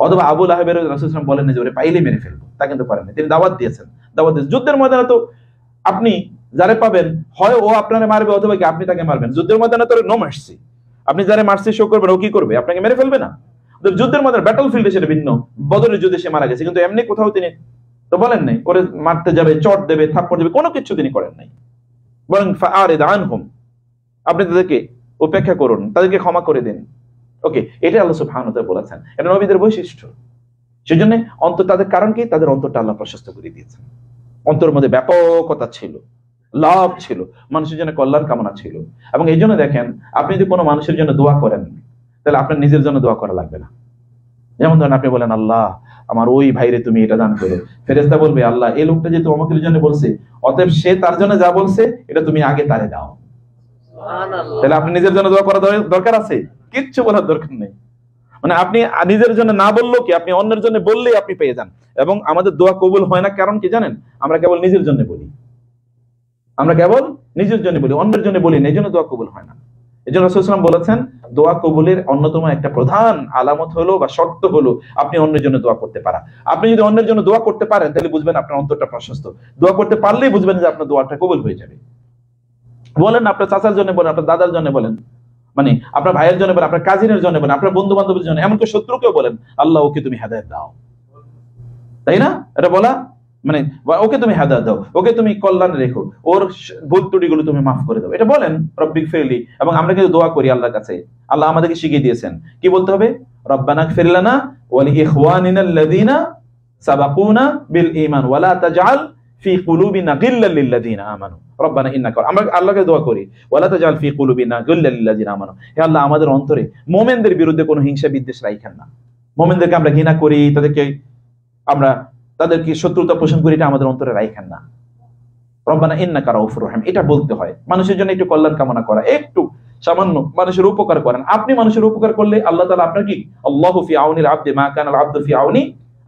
অথবা আবু লাহাবের রাসূল সাল্লাল্লাহু আলাইহি ওয়াসাল্লাম বলেন যে ওরে পাইলে মেরে ফেলবো, তা কিন্তু করেন নাই। তিনি দাওয়াত দিয়েছেন। যুদ্ধের ময়দানে তো আপনি যারে পাবেন হয় ও আপনারে মারবে অথবা কি আপনি তাকে মারবেন। যুদ্ধের ময়দানে তো নো মার্সি, আপনি যারে মার্সি শো করবেন ও কি করবে? আপনাকে মেরে ফেলবে না। যুদ্ধের ময়দানে ব্যাটল ফিল্ডে সেটা ভিন্ন, বদরের যুদ্ধে সে মারা গেছে, কিন্তু এমনি কোথাও তিনি তো বলেন নাই ওরে মারতে যাবে, চট দেবে, থাপ্পড় দেবে, কোনো কিছু তিনি করেন নাই। বরং ফাআরিদ আনহুম, আপনি তাদেরকে উপেক্ষা করুন, তাদেরকে ক্ষমা করে দিন। ওকে, এটা আল্লাহ সুবহানাহু ওয়া তাআলা বলেছেন, এটা নবীদের বৈশিষ্ট্য। সেজন্য অন্তর, তাদের কারণ কি? তাদের অন্তরটা আল্লাহ প্রশস্ত করে দিয়েছেন। অন্তরের মধ্যে ব্যাপকতা ছিল, লাভ ছিল, মানুষের জন্য কল্যাণ কামনা ছিল। এবং এই জন্য দেখেন, আপনি যদি কোনো মানুষের জন্য দোয়া করেন তাহলে আপনার নিজের জন্য দোয়া করা লাগবে না। যেমন ধরেন আপনি বলেন আল্লাহ আমার ওই ভাইরে তুমি এটা দান করো, ফেরেশতা বলবে আল্লাহ এই লোকটা যেহেতু আমাকে জন্য বলছে, অতএব সে তার জন্য যা বলছে এটা তুমি আগে তারে দাও। তাহলে আপনি নিজের জন্য দোয়া করা দরকার আছে? কিচ্ছু বলার দরকার নেই। মানে আপনি নিজের জন্য না বললেও কি, আপনি অন্যের জন্য বললেই আপনি পেয়ে যান। এবং আমাদের দোয়া কবুল হয় না কারণ কি জানেন? আমরা কেবল নিজের জন্য বলি, আমরা কেবল নিজের জন্য বলি, অন্যের জন্য বলি না, এই জন্য দোয়া কবুল হয় না। এই জন্য রাসূল সাল্লাল্লাহু আলাইহি ওয়াসাল্লাম বলেছেন দোয়া কবুলের অন্যতম একটা প্রধান আলামত হলো বা শর্ত হলো আপনি অন্যের জন্য দোয়া করতে পারা। আপনি যদি অন্যের জন্য দোয়া করতে পারেন তাহলে বুঝবেন আপনার অন্তরটা প্রশস্ত। দোয়া করতে পারলেই বুঝবেন যে আপনার দোয়াটা কবুল হয়ে যাবে। বলেন আপনার চাচার জন্য বলেন, আপনার দাদার জন্য বলেন, মানে আপনার ভাইয়ের জন্য বলেন, আপনার কাজিনের জন্য বলেন, আপনার বন্ধু বান্ধবের জন্য, এমনকি শত্রুকেও বলেন আল্লাহ ওকে তুমি হেদায়েত দাও, তাই না? এটা বলা মানে ওকে তুমি হেদায়েত দাও, ওকে তুমি কল্যাণে রেখো, ওর ভুল ত্রুটিগুলো তুমি মাফ করে দাও, এটা বলেন রব্বিক ফিরলি। এবং আমরা কিন্তু দোয়া করি আল্লাহর কাছে, আল্লাহ আমাদেরকে শিখিয়ে দিয়েছেন কি বলতে হবে? রব্বানা ইগফির লানা ওয়া লিইখওয়ানিনা আল্লাযীনা সাবাকুনা বিল ঈমান ওয়া লা তাজআল ফি কুলুবিনা গিল্লাল লিল্লাযীনা আমানু রব্বানা ইন্নাকা, আমরা আল্লাহকে দোয়া করি ওয়া লা তাজআল ফি কুলুবিনা গিল্লাল লিল্লাযীনা আমানু, হে আল্লাহ আমাদের অন্তরে মুমিনদের বিরুদ্ধে কোনো হিংসা বিদ্বেষ রাখেন না। মুমিনদেরকে আমরা ঘৃণা করি, তাদেরকে শত্রুতা পোষণ করি, এটা আমাদের অন্তরে রাখেন না। রব্বানা ইন্নাকা রাউফুর রহিম, এটা বলতে হয়। মানুষের জন্য একটু কল্যাণ কামনা করা, একটু সামান্য মানুষের উপকার করেন। আপনি মানুষের উপকার করলে আল্লাহ তাআলা আপনার কি, আল্লাহু ফি আউনিল আবদি মা কানাল আবদু ফি আউনি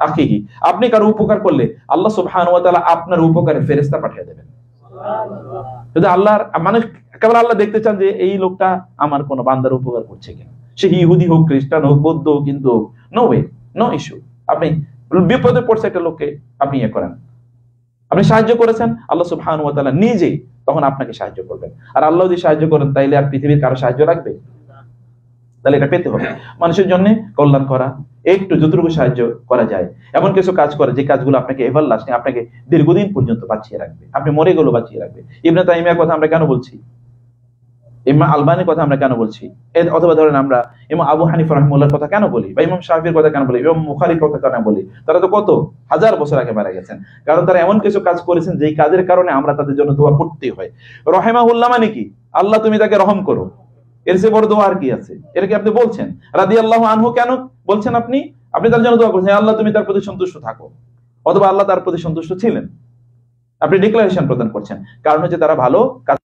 আখিহি, আপনি কারো উপকার করলে আল্লাহ সুবহানাহু ওয়া তাআলা আপনার উপকারে ফেরেশতা পাঠিয়ে দেবেন। যদি আল্লাহর মানুষ একেবারে আল্লাহ দেখতে চান যে এই লোকটা আমার কোন বান্দার উপকার করছে কিনা, সে ইহুদি হোক, খ্রিস্টান হোক, বৌদ্ধ হোক, কিন্তু নো ওয়ে, নো ইস্যু। আপনি বিপদে পড়ছে একটা লোককে আপনি ইয়ে করেন, আপনি সাহায্য করেছেন, আল্লাহ সুবহানাহু ওয়া তাআলা নিজে তখন আপনাকে সাহায্য করবেন। আর আল্লাহ যদি সাহায্য করেন তাইলে আর পৃথিবীর কারো সাহায্য লাগবে? তাহলে এটা পেতে হবে। মানুষের জন্য কল্যাণ করা, একটু যতটুকু সাহায্য করা যায় এমন কিছু কাজ করে যে কাজগুলো আপনাকে এভারলাস্টিং, আপনাকে দীর্ঘদিন পর্যন্ত বাঁচিয়ে রাখবে, আপনি মরে গেলেও বাঁচিয়ে রাখবে। ইবনে তাইমিয়ার কথা আমরা কেন বলছি, ইমাম আলবানির কথা আমরা কেন বলছি, অথবা ধরেন আমরা ইমাম আবু হানিফা রাহিমাহুল্লাহর কথা কেন বলি, বা ইমাম শাফির কথা কেন বলি, ইমাম বুখারীর কথা কেন বলি? তারা তো কত হাজার বছর আগে মারা গেছেন, কারণ তারা এমন কিছু কাজ করেছেন যেই কাজের কারণে আমরা তাদের জন্য দোয়া করতেই হয়। রহিমাহুল্লাহ মানে কি? আল্লাহ তুমি তাকে রহম করো, এর চেয়ে বড় দোয়া আর কি আছে? এটা কি আপনি বলছেন? রাদিয়াল্লাহু আনহু কেন বলছেন? আপনি তার জন্য দোয়া করছেন, আল্লাহ তুমি তার প্রতি সন্তুষ্ট থাকো, অথবা আল্লাহ তার প্রতি সন্তুষ্ট ছিলেন, আপনি ডিক্লারেশন প্রদান করছেন। কারণ হচ্ছে তারা ভালো কাজ